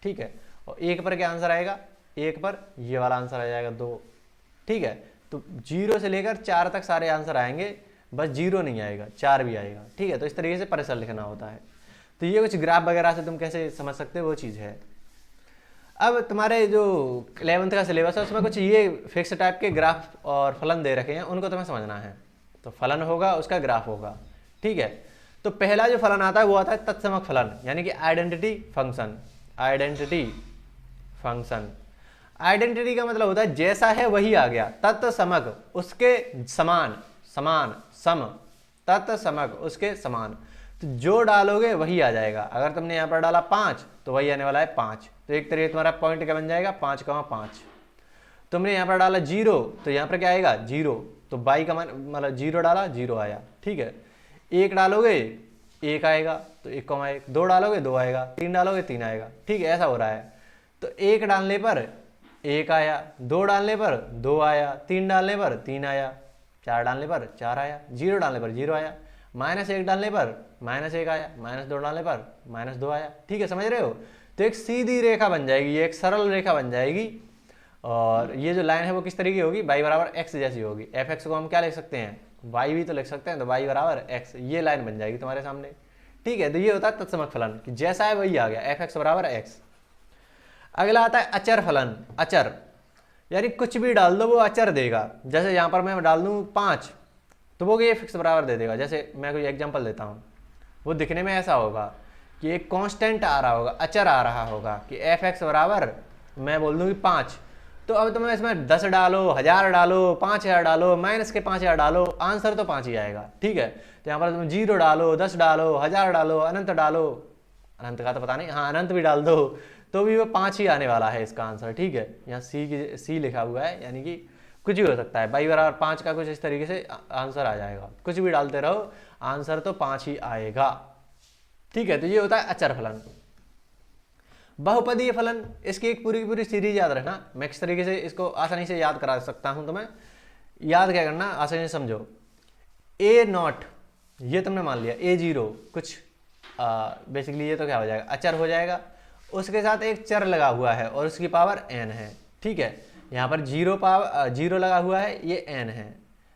ठीक है, और 1 पर क्या आंसर आएगा, 1 पर ये वाला आंसर आ जाएगा 2। ठीक है, तो 0 से लेकर 4 तक सारे आंसर आएंगे, बस 0 नहीं आएगा, 4 भी आएगा। ठीक है, तो इस तरीके से परिसर लिखना होता है। तो ये कुछ ग्राफ वगैरह से तुम कैसे समझ सकते हो वो चीज़ है। अब तुम्हारे जो 11th का सिलेबस है उसमें कुछ ये फिक्स टाइप के ग्राफ और फलन दे रखे हैं, उनको तुम्हें समझना है। तो फलन होगा, उसका ग्राफ होगा। ठीक है, तो पहला जो फलन आता है वो आता है तत्समक फलन, यानी कि identity function. Identity function, identity का मतलब होता है जैसा है वही आ गया, तत्समक उसके समान, समान सम, तत्समक उसके समान। तो जो डालोगे वही आ जाएगा। अगर तुमने यहाँ पर डाला 5 तो वही आने वाला है 5। तो एक तरीके तुम्हारा पॉइंट क्या बन जाएगा, 5,5। तुमने यहाँ पर डाला 0 तो यहाँ पर क्या आएगा 0, तो बाई का मतलब 0 डाला 0 आया। ठीक है, 1 डालोगे 1 आएगा, तो 1,1। 2 डालोगे 2 आएगा, 3 डालोगे 3 आएगा। ठीक है, ऐसा हो रहा है। तो 1 डालने पर 1 आया, 2 डालने पर 2 आया, 3 डालने पर 3 आया, 4 डालने पर 4 आया, 0 डालने पर 0 आया, -1 डालने पर -1 आया, -2 डालने पर -2 आया। ठीक है, समझ रहे हो। तो एक सीधी रेखा बन जाएगी, ये एक सरल रेखा बन जाएगी। और ये जो लाइन है वो किस तरीके की होगी, y बराबर x जैसी होगी। fx को हम क्या लिख सकते हैं, y भी तो लिख सकते हैं, तो y बराबर x, ये लाइन बन जाएगी तुम्हारे सामने। ठीक है, तो ये होता है तत्समक फलन कि जैसा है वही आ गया, एफ एक्स बराबर एक्स। अगला आता है अचर फलन। अचर यानी कुछ भी डाल दो वो अचर देगा। जैसे यहाँ पर मैं डाल दूँ 5 तो वो एफ एक्स बराबर दे देगा। जैसे मैं कोई एग्जांपल देता हूँ, वो दिखने में ऐसा होगा कि एक कांस्टेंट आ रहा होगा, अचर आ रहा होगा कि एफ एक्स बराबर मैं बोल दूँ कि 5, तो अब तुम्हें इसमें 10 डालो, 1000 डालो, 5000 डालो, माइनस के 5000 डालो, आंसर तो 5 ही आएगा। ठीक है, तो यहाँ पर तुम 0 डालो, 10 डालो, 1000 डालो, अनंत डालो, अनंत का तो पता नहीं, हाँ अनंत भी डाल दो तो भी वो 5 ही आने वाला है इसका आंसर। ठीक है, यहाँ सी लिखा हुआ है, यानी कि कुछ भी हो सकता है, बाई बराबर 5 का कुछ इस तरीके से आंसर आ जाएगा। कुछ भी डालते रहो आंसर तो 5 ही आएगा। ठीक है, तो ये होता है अचर फलन। बहुपदीय फलन, इसकी एक पूरी की पूरी सीरीज याद रखना। मैं किस तरीके से इसको आसानी से याद करा सकता हूं, तो मैं याद क्या करना, आसानी से समझो। ए नॉट ये तुमने मान लिया, ए जीरो कुछ बेसिकली ये तो क्या हो जाएगा, अचर हो जाएगा। उसके साथ एक चर लगा हुआ है और उसकी पावर एन है। ठीक है, यहाँ पर जीरो लगा हुआ है, ये एन है।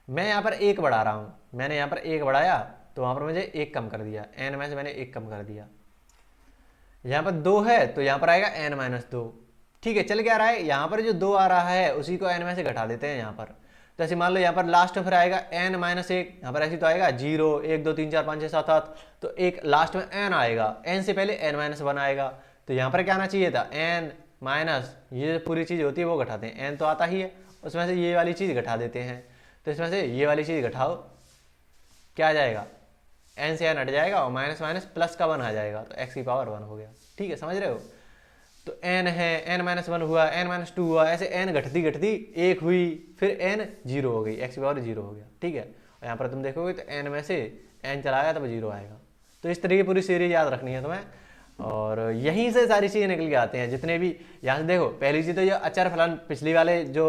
मैं यहाँ पर 1 बढ़ा रहा हूँ, मैंने यहाँ पर 1 बढ़ाया तो वहाँ पर मुझे 1 कम कर दिया, एन में से मैंने 1 कम कर दिया। यहाँ पर 2 है तो यहाँ पर आएगा n माइनस 2। ठीक है, चल क्या रहा है, यहाँ पर जो 2 आ रहा है उसी को n में से घटा देते हैं यहाँ पर। तो ऐसे मान लो यहाँ पर लास्ट में फिर आएगा n माइनस 1, यहाँ पर ऐसी तो आएगा 0 1 2 3 4 5 6 7 8, तो एक लास्ट में n आएगा, n से पहले n माइनस 1 आएगा। तो यहाँ पर क्या आना चाहिए था, n माइनस ये पूरी चीज़ होती है वो घटाते हैं, n तो आता ही है, उसमें से ये वाली चीज़ घटा देते हैं। तो इसमें से ये वाली चीज़ घटाओ, क्या आ जाएगा, n से n हट जाएगा और माइनस माइनस प्लस का 1 आ जाएगा, तो x की पावर 1 हो गया। ठीक है, समझ रहे हो। तो n है, n माइनस 1 हुआ, n माइनस 2 हुआ, ऐसे n घटती घटती 1 हुई, फिर n 0 हो गई, x की पावर 0 हो गया। ठीक है, और यहाँ पर तुम देखोगे तो n में से n चला गया तब 0 आएगा। तो इस तरीके पूरी सीरीज याद रखनी है तुम्हें, और यहीं से सारी चीज़ें निकल के आते हैं जितने भी। यहाँ से देखो, पहली चीज़ तो ये अचर फलन, पिछली वाले जो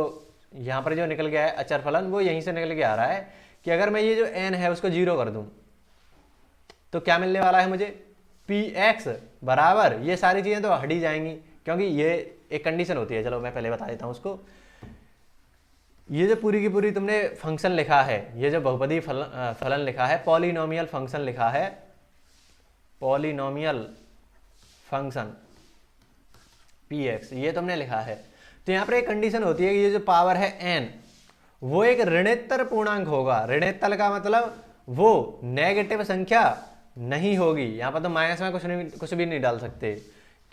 यहाँ पर जो निकल गया है अचर फलन, वो यहीं से निकल के आ रहा है कि अगर मैं ये जो n है उसको 0 कर दूँ तो क्या मिलने वाला है मुझे, पी एक्स बराबर, ये सारी चीज़ें तो हट ही जाएंगी क्योंकि ये एक कंडीशन होती है। चलो मैं पहले बता देता हूँ उसको। ये जो पूरी की पूरी तुमने फंक्शन लिखा है, ये जो बहुपदी फलन लिखा है, पॉलिनोमियल फंक्शन लिखा है, पॉलिनोमियल फंक्शन पी एक्स, ये तुमने लिखा है। तो यहाँ पर एक कंडीशन होती है कि ये जो पावर है n, वो एक ऋणोत्तर पूर्णांक होगा। ऋणोत्तर का मतलब वो नेगेटिव संख्या नहीं होगी। यहाँ पर तो माइनस में कुछ भी नहीं डाल सकते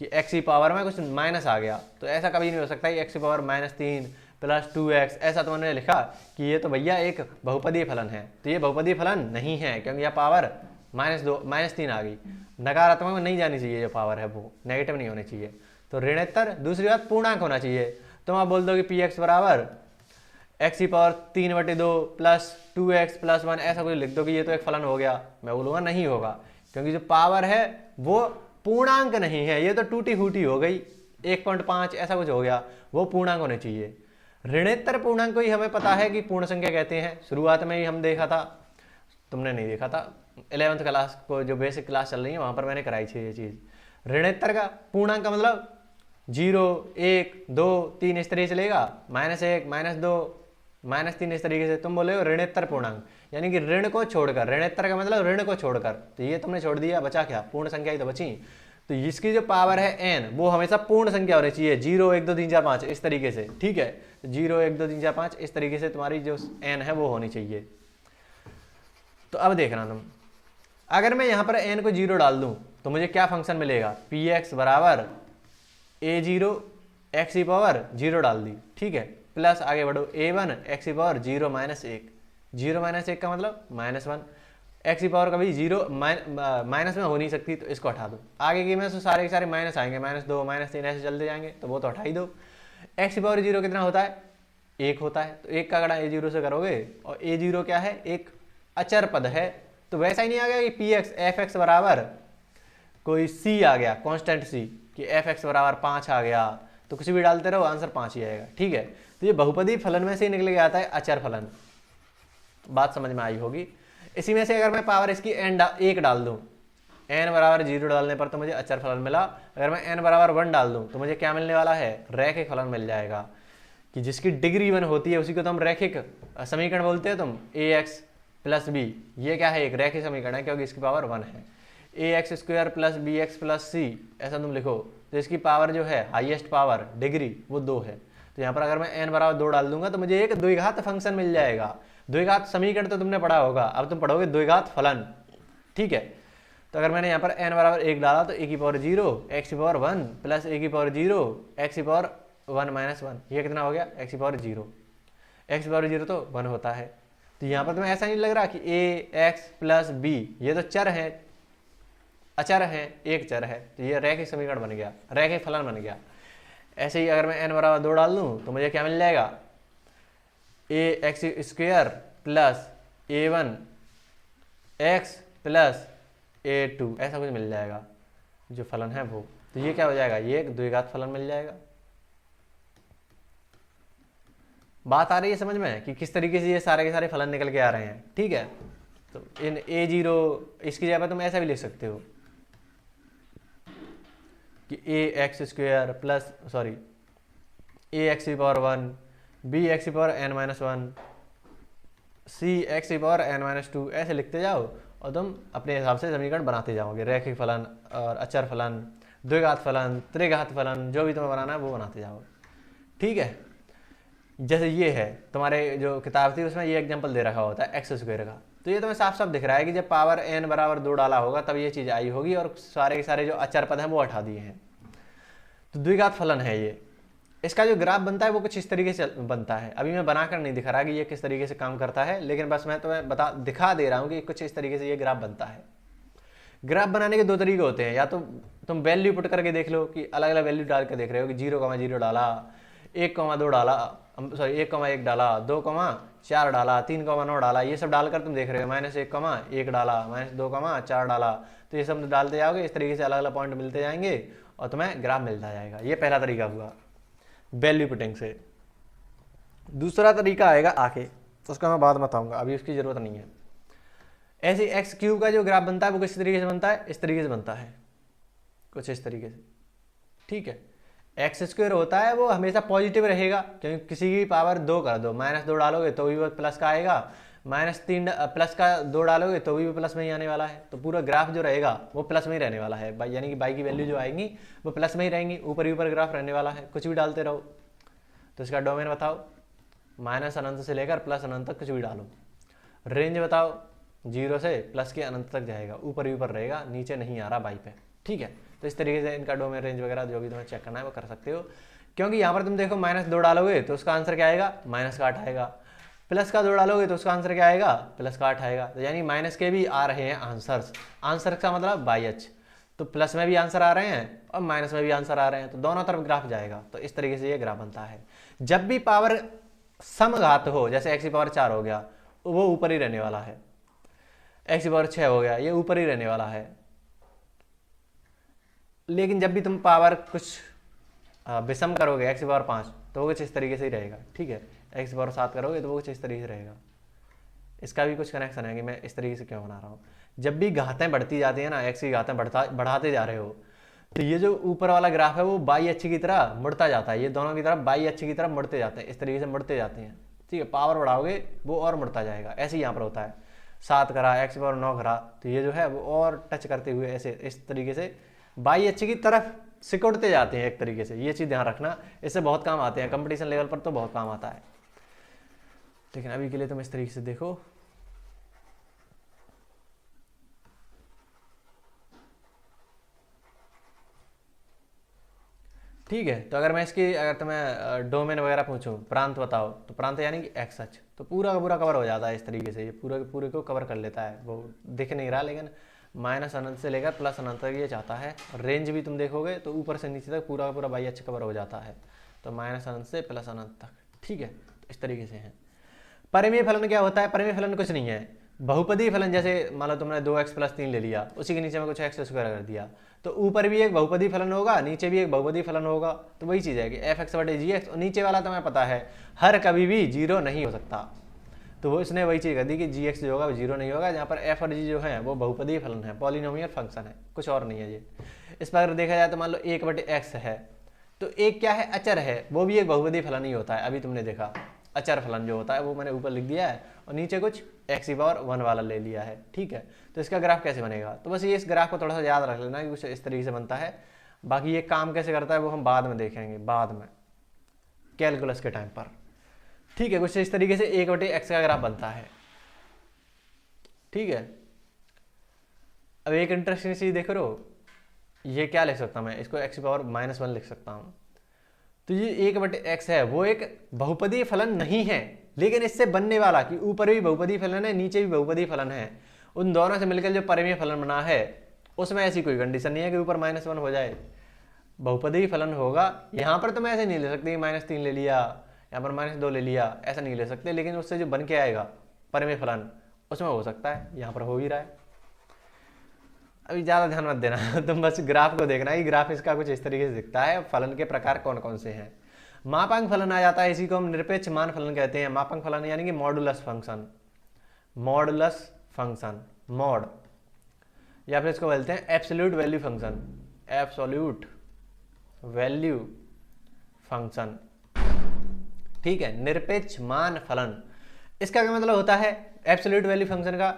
कि x की पावर में कुछ माइनस आ गया, तो ऐसा कभी नहीं हो सकता कि x की पावर -3 प्लस 2x, ऐसा तो उन्होंने लिखा कि ये तो भैया एक बहुपदीय फलन है। तो ये बहुपदीय फलन नहीं है क्योंकि यह पावर -2 -3 आ गई, नकारात्मक में नहीं जानी चाहिए, जो पावर है वो नेगेटिव नहीं होनी चाहिए। तो ऋणोत्तर, दूसरी बात पूर्णांक होना चाहिए। तुम आप बोल दो कि पी एक्स बराबर x की पावर 3/2 प्लस 2x प्लस 1, ऐसा कुछ लिख दो कि ये तो एक फलन हो गया। मैं बोलूँगा नहीं होगा, क्योंकि जो पावर है वो पूर्णांक नहीं है, ये तो टूटी फूटी हो गई, 1.5 ऐसा कुछ हो गया, वो पूर्णांक होने चाहिए। ऋणोत्तर पूर्णांक को ही हमें पता है कि पूर्ण संख्या कहते हैं, शुरुआत में ही हम देखा था, तुमने नहीं देखा था, 11th क्लास को जो बेसिक क्लास चल रही है वहाँ पर मैंने कराई थी ये चीज़। ऋणोत्तर का पूर्णांक का मतलब 0 1 2 3 इस तरीके से चलेगा, -1 -2 -3 इस तरीके से। तुम बोले हो ऋणोत्तर पूर्णांक, यानी कि ऋण को छोड़कर, ऋणोत्तर का मतलब ऋण को छोड़कर, तो ये तुमने छोड़ दिया, बचा क्या, पूर्ण संख्या ही तो बची। तो इसकी जो पावर है n, वो हमेशा पूर्ण संख्या होनी चाहिए, 0 1 2 3 4 5 इस तरीके से। ठीक है, 0 1 2 3 4 5 इस तरीके से तुम्हारी जो n है वो होनी चाहिए। तो अब देखना तुम, अगर मैं यहाँ पर n को 0 डाल दूँ तो मुझे क्या फंक्शन मिलेगा, पी एक्स बराबर a0 x की पावर 0 डाल दी। ठीक है, प्लस आगे बढ़ो a1 x की पावर 0 -1, 0 -1 का मतलब -1, x की पावर कभी 0 माइनस में हो नहीं सकती, तो इसको हटा दो। आगे की में तो सारे के सारे माइनस आएंगे, -2 -3 ऐसे चलते जाएंगे, तो वो तो हटा ही दो। x की पावर 0 कितना होता है, 1 होता है, तो 1 का गणा a0 से करोगे, और a0 क्या है, एक अचर पद है। तो वैसा ही नहीं आ गया कि पी एक्स एफ एक्स बराबर कोई c आ गया, कॉन्स्टेंट c, कि एफ एक्स बराबर 5 आ गया, तो कुछ भी डालते रहो आंसर 5 ही आएगा। ठीक है, तो ये बहुपदी फलन में से ही निकल के आता है अचर फलन। बात समझ में आई होगी। इसी में से अगर मैं पावर इसकी एक डाल दूं, n बराबर 0 डालने पर तो मुझे अचर फलन मिला। अगर मैं n बराबर 1 डाल दूं तो मुझे क्या मिलने वाला है, रैखिक फलन मिल जाएगा, कि जिसकी डिग्री 1 होती है उसी को तो हम रैखिक समीकरण बोलते हैं। तुम ax + b, ये क्या है, एक रैखिक समीकरण है क्योंकि इसकी पावर 1 है। A X square plus B X plus C, ऐसा तुम लिखो, तो इसकी पावर जो है हाईएस्ट पावर डिग्री वो 2 है। तो यहाँ पर अगर मैं n बराबर 2 डाल दूंगा तो मुझे एक द्विघात फंक्शन मिल जाएगा। द्विघात समीकरण तो तुमने पढ़ा होगा, अब तुम पढ़ोगे द्विघात फलन। ठीक है, तो अगर मैंने यहाँ पर n बराबर 1 डाला तो a की पावर 0 x की पावर 1 प्लस a की पावर 0 x की पावर 1 माइनस 1, ये कितना हो गया x की पावर 0। x की पावर 0 तो 1 होता है। तो यहाँ पर तुम्हें ऐसा नहीं लग रहा कि a x प्लस b ये तो चर है, अचर है, एक चर है, तो ये रैखिक समीकरण बन गया, रैखिक फलन बन गया। ऐसे ही अगर मैं n बराबर 2 डाल दूँ तो मुझे क्या मिल जाएगा, A X square plus a1 x plus a2, ऐसा कुछ मिल जाएगा जो फलन है वो। तो ये क्या हो जाएगा, ये एक द्विघात फलन मिल जाएगा। बात आ रही है समझ में कि किस तरीके से ये सारे के सारे फलन निकल के आ रहे हैं। ठीक है, तो इन a0 इसकी जगह पर तुम ऐसा भी लिख सकते हो कि ए एक्स स्क्वायर प्लस ए एक्स की पावर 1 बी एक्स की पावर n माइनस 1 सी एक्स की पावर n माइनस 2, ऐसे लिखते जाओ और तुम अपने हिसाब से समीकरण बनाते जाओगे। रैखिक फलन और अचर फलन, द्विघात फलन, त्रिघात फलन, जो भी तुम्हें बनाना है वो बनाते जाओ। ठीक है, जैसे ये है तुम्हारे जो किताब थी उसमें ये एग्जांपल दे रखा होता है एक्स स्क्वायर का, तो ये तुम्हें साफ साफ दिख रहा है कि जब पावर n बराबर 2 डाला होगा तब ये चीज़ आई होगी और सारे के सारे जो अचर पद हैं वो हटा दिए हैं। तो द्विघात फलन है ये। इसका जो ग्राफ बनता है वो कुछ इस तरीके से बनता है। अभी मैं बनाकर नहीं दिखा रहा कि ये किस तरीके से काम करता है, लेकिन बस मैं तुम्हें दिखा दे रहा हूँ कि कुछ इस तरीके से ये ग्राफ बनता है। ग्राफ बनाने के 2 तरीके होते हैं, या तो तुम वैल्यू पुट करके देख लो कि अलग अलग वैल्यू डाल के देख रहे हो कि 0,0 डाला, 1,2 डाला, 1,1 डाला, 2,4 डाला, 3,9 डाला, ये सब डालकर तुम देख रहे हो, -1,1 डाला, -2,4 डाला, तो ये सब डालते जाओगे। इस तरीके से अलग अलग पॉइंट मिलते जाएंगे और तुम्हें ग्राफ मिलता जाएगा। ये पहला तरीका हुआ वैल्यू पुटिंग से। दूसरा तरीका आएगा आके, उसका मैं बाद में बताऊंगा, अभी उसकी जरूरत नहीं है। ऐसे एक्स क्यूब का जो ग्राफ बनता है वो किस तरीके से बनता है, इस तरीके से बनता है, कुछ इस तरीके से। ठीक है, एक्स स्क्वायर होता है वो हमेशा पॉजिटिव रहेगा, क्योंकि किसी की पावर 2 कर दो, -2 डालोगे तो भी वो प्लस का आएगा, -3 प्लस का 2 डालोगे तो भी वो प्लस में ही आने वाला है। तो पूरा ग्राफ जो रहेगा वो प्लस में ही रहने वाला है, यानी कि बाई की वैल्यू जो आएंगी वो प्लस में ही रहेंगी, ऊपर ही ऊपर ग्राफ रहने वाला है, कुछ भी डालते रहो। तो इसका डोमेन बताओ, -अनंत से लेकर +अनंत तक कुछ भी डालो। रेंज बताओ, 0 से प्लस के अनंत तक जाएगा, ऊपर ही ऊपर रहेगा, नीचे नहीं आ रहा बाई पे। ठीक है, तो इस तरीके से इनका डोमेन रेंज वगैरह जो भी तुम्हें चेक करना है वो कर सकते हो। क्योंकि यहाँ पर तुम देखो -2 डालोगे तो उसका आंसर क्या आएगा, माइनस का 8 आएगा, प्लस का 2 डालोगे तो उसका आंसर क्या आएगा, प्लस का 8 आएगा। तो यानी माइनस के भी आ रहे हैं आंसर्स, आंसर का मतलब बाई एच, तो प्लस में भी आंसर आ रहे हैं और माइनस में भी आंसर आ रहे हैं, तो दोनों तरफ ग्राफ जाएगा। तो इस तरीके से ये ग्राफ बनता है। जब भी पावर समघात हो, जैसे x की पावर 4 हो गया, वो ऊपर ही रहने वाला है, x की पावर 6 हो गया, ये ऊपर ही रहने वाला है। लेकिन जब भी तुम पावर कुछ विषम करोगे, x की पावर 5, तो वो कुछ इस तरीके से ही रहेगा। ठीक है, x की पावर 7 करोगे तो वो कुछ इस तरीके से रहेगा। इसका भी कुछ कनेक्शन है कि मैं इस तरीके से क्यों बना रहा हूँ। जब भी घातें बढ़ती जाती है ना, x की घातें बढ़ाते जा रहे हो, तो ये जो ऊपर वाला ग्राफ है वो बाई एच की तरह मुड़ता जाता है, ये दोनों की तरफ बाई एच की तरफ मुड़ते जाते हैं, इस तरीके से मुड़ते जाते हैं। ठीक है, पावर बढ़ाओगे वो और मुड़ता जाएगा। ऐसे ही यहाँ पर होता है, 7 करा, x की पावर 9 करा, तो ये जो है वो और टच करते हुए ऐसे इस तरीके से बाई एच की तरफ सिकुड़ते जाते हैं एक तरीके से। ये चीज़ ध्यान रखना, इससे बहुत काम आते हैं, कंपटीशन लेवल पर तो बहुत काम आता है। लेकिन अभी के लिए तुम इस तरीके से देखो। ठीक है, तो अगर मैं इसकी अगर तुम्हें डोमेन वगैरह पूछूं, प्रांत बताओ, तो प्रांत यानी कि एक्स अक्ष, तो पूरा का पूरा कवर हो जाता है इस तरीके से। ये पूरे के पूरे को कवर कर लेता है, वो दिख नहीं रहा, लेकिन -अनंत से लेकर +अनंत तक ये चाहता है। और रेंज भी तुम देखोगे तो ऊपर से नीचे तक पूरा का पूरा बाई एच कवर हो जाता है, तो -अनंत से +अनंत तक। ठीक है, तो इस तरीके से है। परिमेय फलन क्या होता है, परिमेय फलन कुछ नहीं है, बहुपदी फलन। जैसे मान लो तुमने 2x + 3 ले लिया, उसी के नीचे में कुछ x स्क्वायर कर दिया, तो ऊपर भी एक बहुपदी फलन होगा, नीचे भी एक बहुपदी फलन होगा। तो वही चीज़ है कि f(x/gx), और नीचे वाला तुम्हें पता है हर कभी भी 0 नहीं हो सकता, तो वो इसने वही चीज़ कर दी कि gx जो होगा वो 0 नहीं होगा। जहाँ पर f और g जो है वो बहुपदी फलन है, पॉलिनोमियल फंक्शन है, कुछ और नहीं है ये। इस पर अगर देखा जाए तो मान लो 1/x है, तो एक क्या है, अचर है, वो भी एक बहुपदी फलन ही होता है। अभी तुमने देखा अचर फलन जो होता है वो मैंने ऊपर लिख दिया है, और नीचे कुछ x⁴ 1 वाला ले लिया है, ठीक है। तो इसका ग्राफ कैसे बनेगा, तो बस ये इस ग्राफ को थोड़ा सा याद रख लेना कि कुछ इस तरीके से बनता है। बाकी ये काम कैसे करता है वो हम बाद में देखेंगे, बाद में कैलकुलस के टाइम पर, ठीक है। कुछ इस तरीके से 1/x का ग्राफ बनता है, ठीक है। अब एक इंटरेस्टिंग चीज देख रहे हो, ये क्या लिख सकता हूँ मैं, इसको x⁻⁻1 लिख सकता हूँ। तो ये 1/x है, वो एक बहुपदीय फलन नहीं है, लेकिन इससे बनने वाला कि ऊपर भी बहुपदीय फलन है नीचे भी बहुपदीय फलन है, उन दोनों से मिलकर जो परिमेय फलन बना है उसमें ऐसी कोई कंडीशन नहीं है कि ऊपर -1 हो जाए, बहुपदीय फलन होगा। यहाँ पर तो मैं ऐसे नहीं ले सकती -3 ले लिया, यहाँ पर -2 ले लिया, ऐसा नहीं ले सकते, लेकिन उससे जो बन के आएगा परिमेय फलन उसमें हो सकता है, यहाँ पर हो ही रहा है। अभी ज़्यादा ध्यान मत देना तुम बस ग्राफ को देखना, ये ग्राफ इसका कुछ इस तरीके से दिखता है। फलन के प्रकार कौन कौन से हैं, मापांक फलन आ जाता है, इसी को हम निरपेक्ष मान फलन कहते हैं। मापांक फलन यानी कि modulus function, modulus function, mod, या फिर इसको बोलते हैं absolute value function, absolute value function, ठीक है। निरपेक्ष मान फलन, इसका क्या मतलब होता है एब्सोल्यूट वैल्यू फंक्शन का,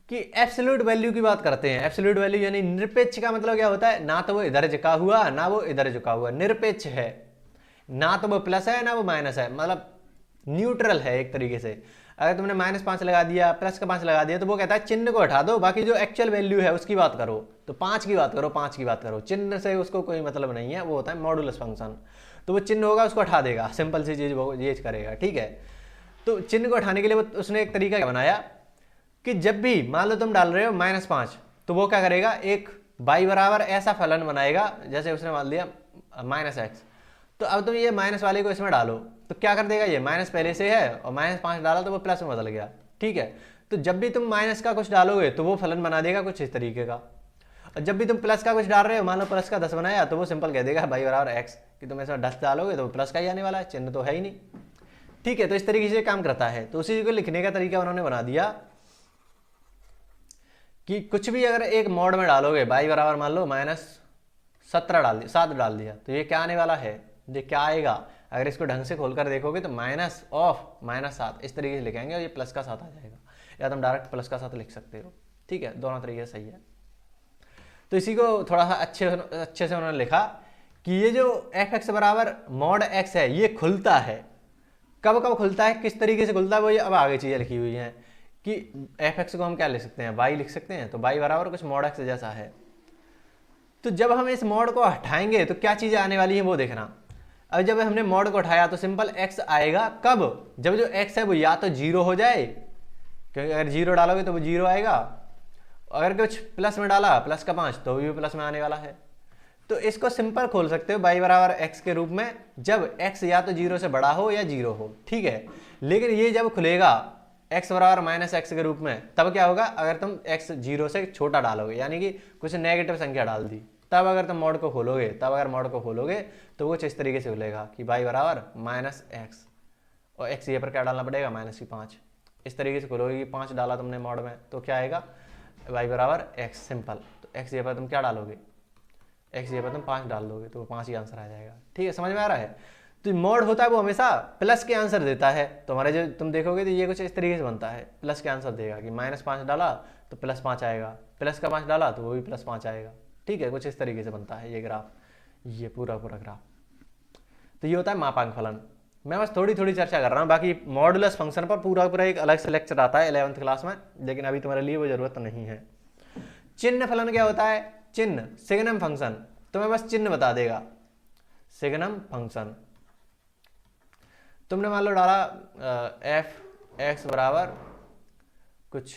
कि एब्सोल्यूट वैल्यू की बात करते हैं। एब्सोल्यूट वैल्यू यानी निरपेक्ष का मतलब क्या होता है, ना तो वो इधर झुका हुआ ना वो इधर झुका हुआ, निरपेक्ष है, ना तो वो प्लस है ना वो माइनस है, मतलब न्यूट्रल है एक तरीके से। अगर तुमने -5 लगा दिया प्लस का 5 लगा दिया तो वो कहता है चिन्ह को हटा दो, बाकी जो एक्चुअल वैल्यू है उसकी बात करो, तो 5 की बात करो, 5 की बात करो, चिन्ह से उसको कोई मतलब नहीं है, वो होता है मॉडुलस फंक्शन। तो वो चिन्ह होगा उसको हटा देगा, सिंपल सी चीज वो ये करेगा, ठीक है। तो चिन्ह को हटाने के लिए उसने एक तरीका बनाया कि जब भी मान लो तुम डाल रहे हो -5, तो वो क्या करेगा, एक y बराबर ऐसा फलन बनाएगा, जैसे उसने मान लिया -x, तो अब तुम ये माइनस वाले को इसमें डालो तो क्या कर देगा, ये माइनस पहले से है और -5 डाला तो वो प्लस में बदल गया, ठीक है। तो जब भी तुम माइनस का कुछ डालोगे तो वो फलन बना देगा कुछ इस तरीके का, और जब भी तुम प्लस का कुछ डाल रहे हो, मान लो प्लस का 10 बनाया, तो वो सिंपल कह देगा y बराबर x, कि तुम इसमें 10 डालोगे तो प्लस का ही आने वाला है, चिन्ह तो है ही नहीं, ठीक है। तो इस तरीके से काम करता है। तो उसी को लिखने का तरीका उन्होंने बना दिया कि कुछ भी अगर एक मॉड में डालोगे, y बराबर मान लो -17 डाल दिया, 7 डाल दिया, तो ये क्या आने वाला है, ये क्या आएगा, अगर इसको ढंग से खोलकर देखोगे तो -7 इस तरीके से लिखेंगे और ये प्लस का 7 आ जाएगा, या तुम डायरेक्ट प्लस का 7 लिख सकते हो, ठीक है। दोनों तरीके सही है। तो इसी को थोड़ा सा अच्छे से उन्होंने लिखा कि ये जो f(x) बराबर mod x है, ये खुलता है, कब कब खुलता है, किस तरीके से खुलता है, वो ये अब आगे चीजें लिखी हुई हैं कि f(x) को हम क्या लिख सकते हैं, y लिख सकते हैं, तो y बराबर कुछ mod x जैसा है। तो जब हम इस मॉड को हटाएंगे तो क्या चीजें आने वाली हैं वो देखना। अब जब हमने मॉड को हटाया तो सिंपल x आएगा, कब, जब जो x है वो या तो 0 हो जाए, क्योंकि अगर 0 डालोगे तो वो 0 आएगा, अगर कुछ प्लस में डाला प्लस का 5 तो भी प्लस में आने वाला है। तो इसको सिंपल खोल सकते हो y बराबर x के रूप में, जब x या तो 0 से बड़ा हो या 0 हो, ठीक है। लेकिन ये जब खुलेगा x बराबर -x के रूप में, तब क्या होगा, अगर तुम x 0 से छोटा डालोगे, यानी कि कुछ नेगेटिव संख्या डाल दी, तब अगर तुम मॉड को खोलोगे, तो वो इस तरीके से खुलेगा कि y बराबर -x, और x ये पर क्या डालना पड़ेगा, -5, इस तरीके से खोलोगे कि 5 डाला तुमने मॉड में, तो क्या आएगा, y बराबर x, सिंपल। तो x ये पर तुम क्या डालोगे, x ये पर तुम 5 डाल दोगे, तो वो 5 ही आंसर आ जाएगा, ठीक है। समझ में आ रहा है। तो मॉड होता है वो हमेशा प्लस के आंसर देता है, तो हमारे जो तुम देखोगे तो ये कुछ इस तरीके से बनता है, प्लस के आंसर देगा कि -5 डाला तो +5 आएगा, प्लस का 5 डाला तो वो भी +5 आएगा, ठीक है। कुछ इस तरीके से बनता है ये ग्राफ, ये पूरा ग्राफ। तो ये होता है मापांक फलन। मैं बस थोड़ी थोड़ी चर्चा कर रहा हूँ, बाकी मॉडुलस फंक्शन पर पूरा एक अलग से लेक्चर आता है 11th क्लास में, लेकिन अभी तुम्हारे लिए वो जरूरत नहीं है। चिन्ह फलन क्या होता है, चिन्ह सिग्नम फंक्शन, तुम्हें बस चिन्ह बता देगा, सिग्नम फंक्शन। तुमने मान लो डाला f(x) बराबर कुछ,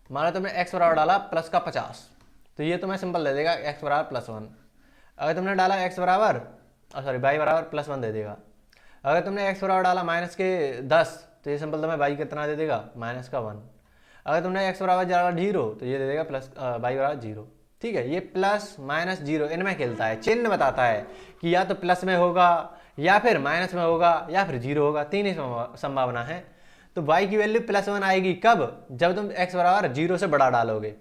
मान लो तुमने x बराबर डाला प्लस का 50, तो ये तुम्हें सिंपल दे देगा x बराबर +1। अगर तुमने डाला x बराबर y बराबर +1 दे देगा। अगर तुमने x बराबर डाला -10, तो ये सिंपल तुम्हें y कितना दे देगा, -1। अगर तुमने x बराबर डाला 0, तो ये दे देगा y बराबर 0, ठीक है। ये प्लस माइनस 0 इनमें खेलता है, चिन्ह बताता है कि या तो प्लस में होगा या फिर माइनस में होगा या फिर 0 होगा, 3 ही संभावना है। तो y की वैल्यू +1 आएगी कब, जब तुम x बराबर 0 से बड़ा डालोगे।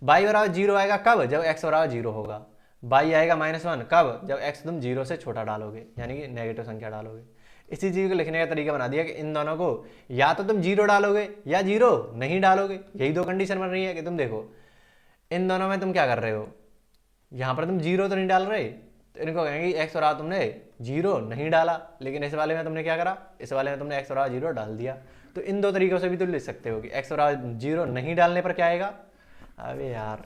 y बराबर 0 आएगा कब, जब x बराबर 0 होगा। y आएगा -1 कब, जब x तुम 0 से छोटा डालोगे, यानी कि नेगेटिव संख्या डालोगे। इसी चीज़ को लिखने का तरीका बना दिया कि इन दोनों को या तो तुम 0 डालोगे या 0 नहीं डालोगे, यही दो कंडीशन बन रही है कि तुम देखो इन दोनों में तुम क्या कर रहे हो, यहाँ पर तुम 0 तो नहीं डाल रहे, तो इनको कहेंगे x और r तुमने 0 नहीं डाला, लेकिन इस वाले में तुमने क्या करा, इस वाले में तुमने x और r 0 डाल दिया। तो इन दो तरीकों से भी तुम लिख सकते हो कि x और r 0 नहीं डालने पर क्या आएगा। अबे यार,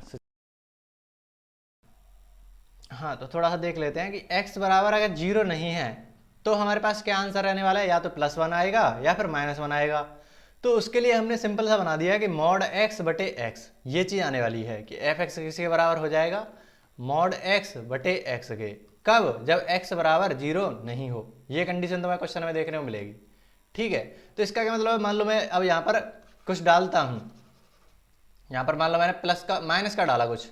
हाँ तो थोड़ा सा देख लेते हैं कि x बराबर अगर 0 नहीं है तो हमारे पास क्या आंसर रहने वाला है, या तो +1 आएगा या फिर -1 आएगा। तो उसके लिए हमने सिंपल सा बना दिया कि मॉड x बटे x, ये चीज़ आने वाली है कि f(x) किसके बराबर हो जाएगा, मॉड x बटे x के, कब, जब x बराबर 0 नहीं हो। ये कंडीशन तुम्हें क्वेश्चन में देखने को मिलेगी, ठीक है। तो इसका क्या मतलब है, मान लो मैं अब यहाँ पर कुछ डालता हूँ, यहाँ पर मान लो मैंने प्लस का माइनस का डाला कुछ,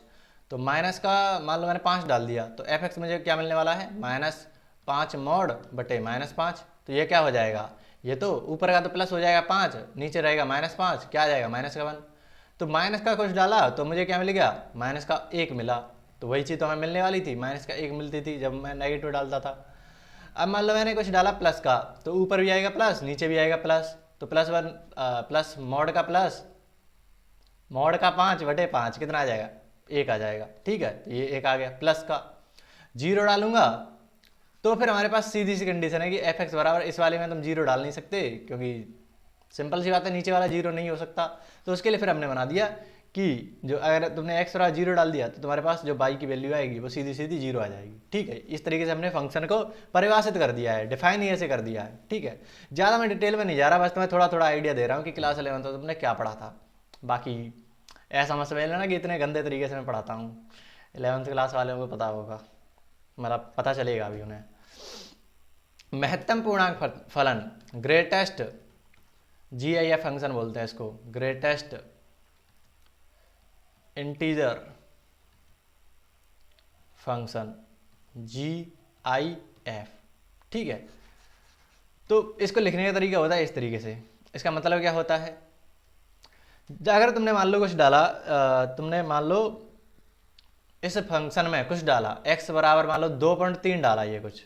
तो माइनस का मान लो मैंने 5 डाल दिया, तो f(x) मुझे क्या मिलने वाला है, -5 मॉड बटे -5। तो ये क्या हो जाएगा, ये तो ऊपर का तो प्लस हो जाएगा 5, नीचे रहेगा -5, क्या आ जाएगा -1। तो माइनस का कुछ डाला तो मुझे क्या मिल गया, माइनस का 1 मिला। तो वही चीज़ तो हमें मिलने वाली थी, माइनस का 1 मिलती थी जब मैं नेगेटिव डालता था। अब मान लो मैंने कुछ डाला प्लस का, तो ऊपर भी आएगा प्लस, नीचे भी आएगा प्लस, तो +1 प्लस मॉड का प्लस, मॉड का 5 बटे 5 कितना आ जाएगा, 1 आ जाएगा, ठीक है। तो ये 1 आ गया। प्लस का 0 डालूंगा तो फिर हमारे पास सीधी सी कंडीशन है कि f(x) बराबर, इस वाले में तुम 0 डाल नहीं सकते क्योंकि सिंपल सी बात है, नीचे वाला 0 नहीं हो सकता। तो उसके लिए फिर हमने बना दिया कि जो अगर तुमने x और 0 डाल दिया तो तुम्हारे पास जो y की वैल्यू आएगी वो सीधी सीधी 0 आ जाएगी, ठीक है। इस तरीके से हमने फंक्शन को परिभाषित कर दिया है, डिफाइन ही ऐसे कर दिया है, ठीक है। ज़्यादा मैं डिटेल में नहीं जा रहा, बस तुम्हें थोड़ा थोड़ा आइडिया दे रहा हूँ कि क्लास 11 तो तुमने क्या पढ़ा था। बाकी ऐसा मत समझ लेना कि इतने गंदे तरीके से मैं पढ़ाता हूँ, 11th क्लास वालों को पता होगा, मतलब पता चलेगा अभी उन्हें। महत्तम पूर्णांक फलन, ग्रेटेस्ट GIF फंक्शन बोलते हैं इसको, ग्रेटेस्ट इंटीजर फंक्शन, GIF, ठीक है। तो इसको लिखने का तरीका होता है इस तरीके से। इसका मतलब क्या होता है, अगर तुमने मान लो कुछ डाला, तुमने मान लो इस फंक्शन में कुछ डाला, x बराबर मान लो 2.3 डाला ये कुछ,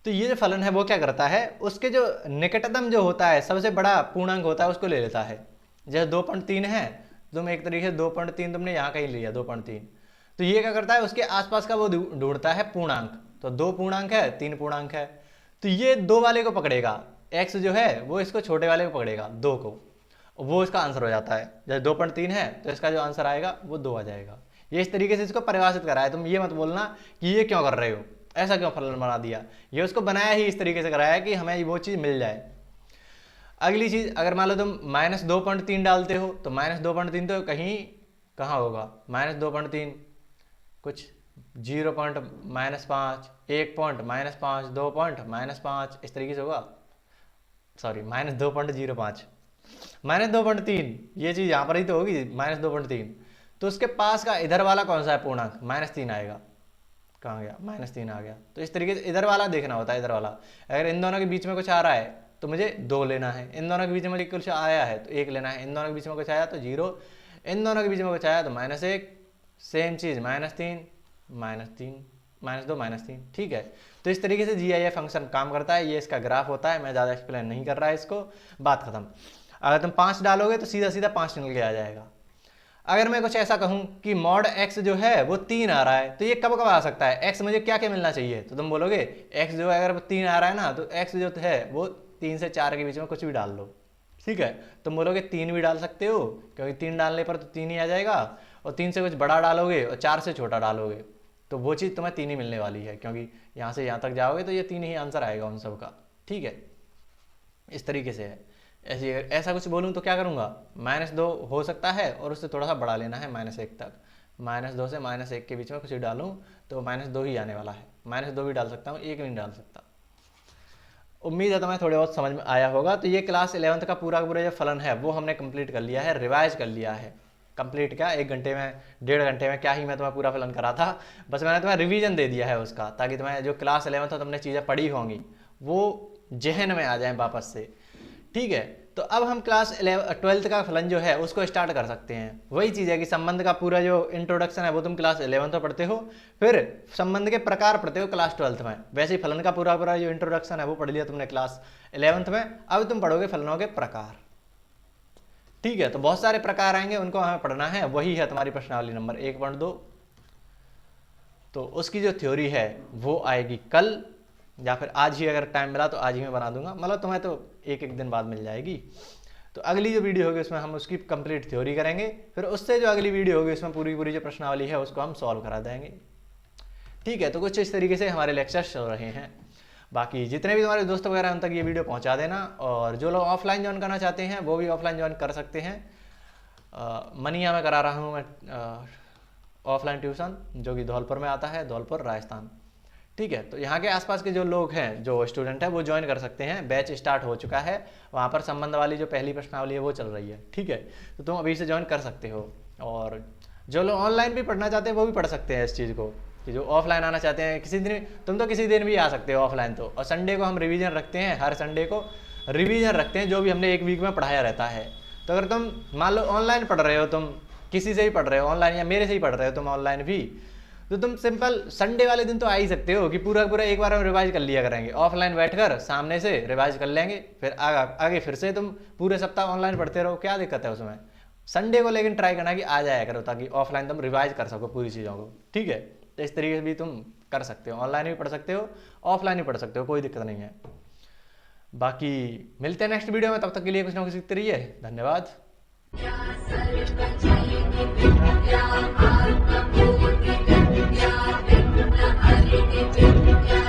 तो ये जो फलन है वो क्या करता है, उसके जो निकटतम जो होता है, सबसे बड़ा पूर्णांक होता है, उसको ले लेता है। जैसे 2.3 है, तुम एक तरीके से 2.3 तुमने यहाँ कहीं लिया 2.3, तो ये क्या करता है, उसके आसपास का वो ढूंढता है पूर्णांक। तो 2 पूर्णांक है, 3 पूर्णांक है, तो ये 2 वाले को पकड़ेगा, x जो है वो इसको छोटे वाले को पकड़ेगा 2 को, वो इसका आंसर हो जाता है। जैसे 2.3 है तो इसका जो आंसर आएगा वो 2 आ जाएगा। ये इस तरीके से इसको परिभाषित करा है। तुम ये मत बोलना कि ये क्यों कर रहे हो, ऐसा क्यों फलन बना दिया, ये उसको बनाया ही इस तरीके से कराया है कि हमें वो चीज़ मिल जाए। अगली चीज़, अगर मान लो तुम -2.3 डालते हो तो -2.3 तो कहीं कहाँ होगा, -2.3 कुछ 0 पॉइंट -5, 1 पॉइंट -5, 2 पॉइंट -5, इस तरीके से होगा, सॉरी -2.05, -2.3, ये चीज़ यहाँ पर ही तो होगी -2.3। तो उसके पास का इधर वाला कौन सा है पूर्णांक, -3 आएगा, कहाँ गया, -3 आ गया। तो इस तरीके से इधर वाला देखना होता है, इधर वाला। अगर इन दोनों के बीच में कुछ आ रहा है तो मुझे 2 लेना है, इन दोनों के बीच में मुझे कुछ आया है तो 1 लेना है, इन दोनों के बीच में कुछ आया तो 0, इन दोनों के बीच में कुछ आया तो -1, सेम चीज़ -3, -2, -3, ठीक है। तो इस तरीके से GIF फंक्शन काम करता है। ये इसका ग्राफ होता है, मैं ज़्यादा एक्सप्लेन नहीं कर रहा है इसको, बात खत्म। अगर तुम 5 डालोगे तो सीधा सीधा 5 निकल के आ जाएगा। अगर मैं कुछ ऐसा कहूँ कि मॉड x जो है वो 3 आ रहा है, तो ये कब कब आ सकता है, x मुझे क्या क्या मिलना चाहिए, तो तुम बोलोगे x जो है अगर 3 आ रहा है ना, तो x जो है वो 3 से 4 के बीच में कुछ भी डाल लो, ठीक है। तुम बोलोगे 3 भी डाल सकते हो, क्योंकि 3 डालने पर तो 3 ही आ जाएगा, और 3 से कुछ बड़ा डालोगे और 4 से छोटा डालोगे तो वो चीज़ तुम्हें 3 ही मिलने वाली है, क्योंकि यहाँ से यहाँ तक जाओगे तो ये 3 ही आंसर आएगा उन सब का, ठीक है। इस तरीके से है। ऐसा कुछ बोलूँ तो क्या करूँगा, -2 हो सकता है और उससे थोड़ा सा बढ़ा लेना है -1 तक, -2 से -1 के बीच में कुछ भी डालूँ तो -2 ही आने वाला है, -2 भी डाल सकता हूँ, 1 नहीं डाल सकता। उम्मीद है तुम्हें थोड़े बहुत समझ में आया होगा। तो ये क्लास 11th का पूरा जो फलन है वो हमने कंप्लीट कर लिया है, रिवाइज कर लिया है। कंप्लीट क्या, 1 घंटे में, 1.5 घंटे में क्या ही मैं तुम्हें पूरा फलन करा था, बस मैंने तुम्हें रिवीजन दे दिया है उसका, ताकि तुम्हें जो क्लास 11th में तुमने चीज़ें पढ़ी होंगी वो जहन में आ जाए वापस से, ठीक है, तो अब हम क्लास 12th का फलन जो है उसको स्टार्ट कर सकते हैं। वही चीज़ है कि संबंध का पूरा जो इंट्रोडक्शन है वो तुम क्लास 11th में पढ़ते हो, फिर संबंध के प्रकार पढ़ते हो क्लास 12th में। वैसे ही फलन का पूरा पूरा जो इंट्रोडक्शन है वो पढ़ लिया तुमने क्लास 11th में। अब तुम पढ़ोगे फलनों के प्रकार। ठीक है, तो बहुत सारे प्रकार आएंगे, उनको हमें पढ़ना है। वही है तुम्हारी प्रश्नावली नंबर 1.2। तो उसकी जो थ्योरी है वो आएगी कल, या फिर आज ही, अगर टाइम मिला तो आज ही मैं बना दूंगा। मतलब तुम्हें तो एक एक दिन बाद मिल जाएगी। तो अगली जो वीडियो होगी उसमें हम उसकी कंप्लीट थ्योरी करेंगे, फिर उससे जो अगली वीडियो होगी उसमें पूरी पूरी जो प्रश्नावली है उसको हम सॉल्व करा देंगे। ठीक है, तो कुछ इस तरीके से हमारे लेक्चर्स चल रहे हैं। बाकी जितने भी तुम्हारे दोस्त वगैरह उन तक ये वीडियो पहुंचा देना, और जो लोग ऑफलाइन ज्वाइन करना चाहते हैं वो भी ऑफलाइन ज्वाइन कर सकते हैं। मनिया में करा रहा हूँ मैं ऑफलाइन ट्यूशन, जो कि धौलपुर में आता है, धौलपुर राजस्थान। ठीक है, तो यहाँ के आसपास के जो लोग हैं, जो स्टूडेंट हैं, वो ज्वाइन कर सकते हैं। बैच स्टार्ट हो चुका है, वहाँ पर संबंध वाली जो पहली प्रश्नावली है वो चल रही है। ठीक है, तो तुम अभी से ज्वाइन कर सकते हो। और जो लोग ऑनलाइन भी पढ़ना चाहते हैं वो भी पढ़ सकते हैं इस चीज़ को, कि जो ऑफलाइन आना चाहते हैं किसी दिन, तुम तो किसी दिन भी आ सकते हो ऑफलाइन। तो और संडे को हम रिवीजन रखते हैं, हर संडे को रिवीजन रखते हैं जो भी हमने एक वीक में पढ़ाया रहता है। तो अगर तुम मान लो ऑनलाइन पढ़ रहे हो, तुम किसी से भी पढ़ रहे हो ऑनलाइन, या मेरे से ही पढ़ रहे हो तुम ऑनलाइन भी, तो तुम सिंपल संडे वाले दिन तो आ ही सकते हो कि पूरा पूरा एक बार हम रिवाइज कर लिया करेंगे। ऑफलाइन बैठकर सामने से रिवाइज कर लेंगे, फिर आगे फिर से तुम पूरे सप्ताह ऑनलाइन पढ़ते रहो, क्या दिक्कत है उसमें। संडे को लेकिन ट्राई करना कि आ जाया करो, ताकि ऑफलाइन तुम रिवाइज कर सको पूरी चीज़ों को। ठीक है, तो इस तरीके से भी तुम कर सकते हो, ऑनलाइन भी पढ़ सकते हो, ऑफलाइन भी पढ़ सकते हो, कोई दिक्कत नहीं है। बाकी मिलते हैं नेक्स्ट वीडियो में, तब तक के लिए कुछ ना कुछ सीखते रहिए। धन्यवाद। या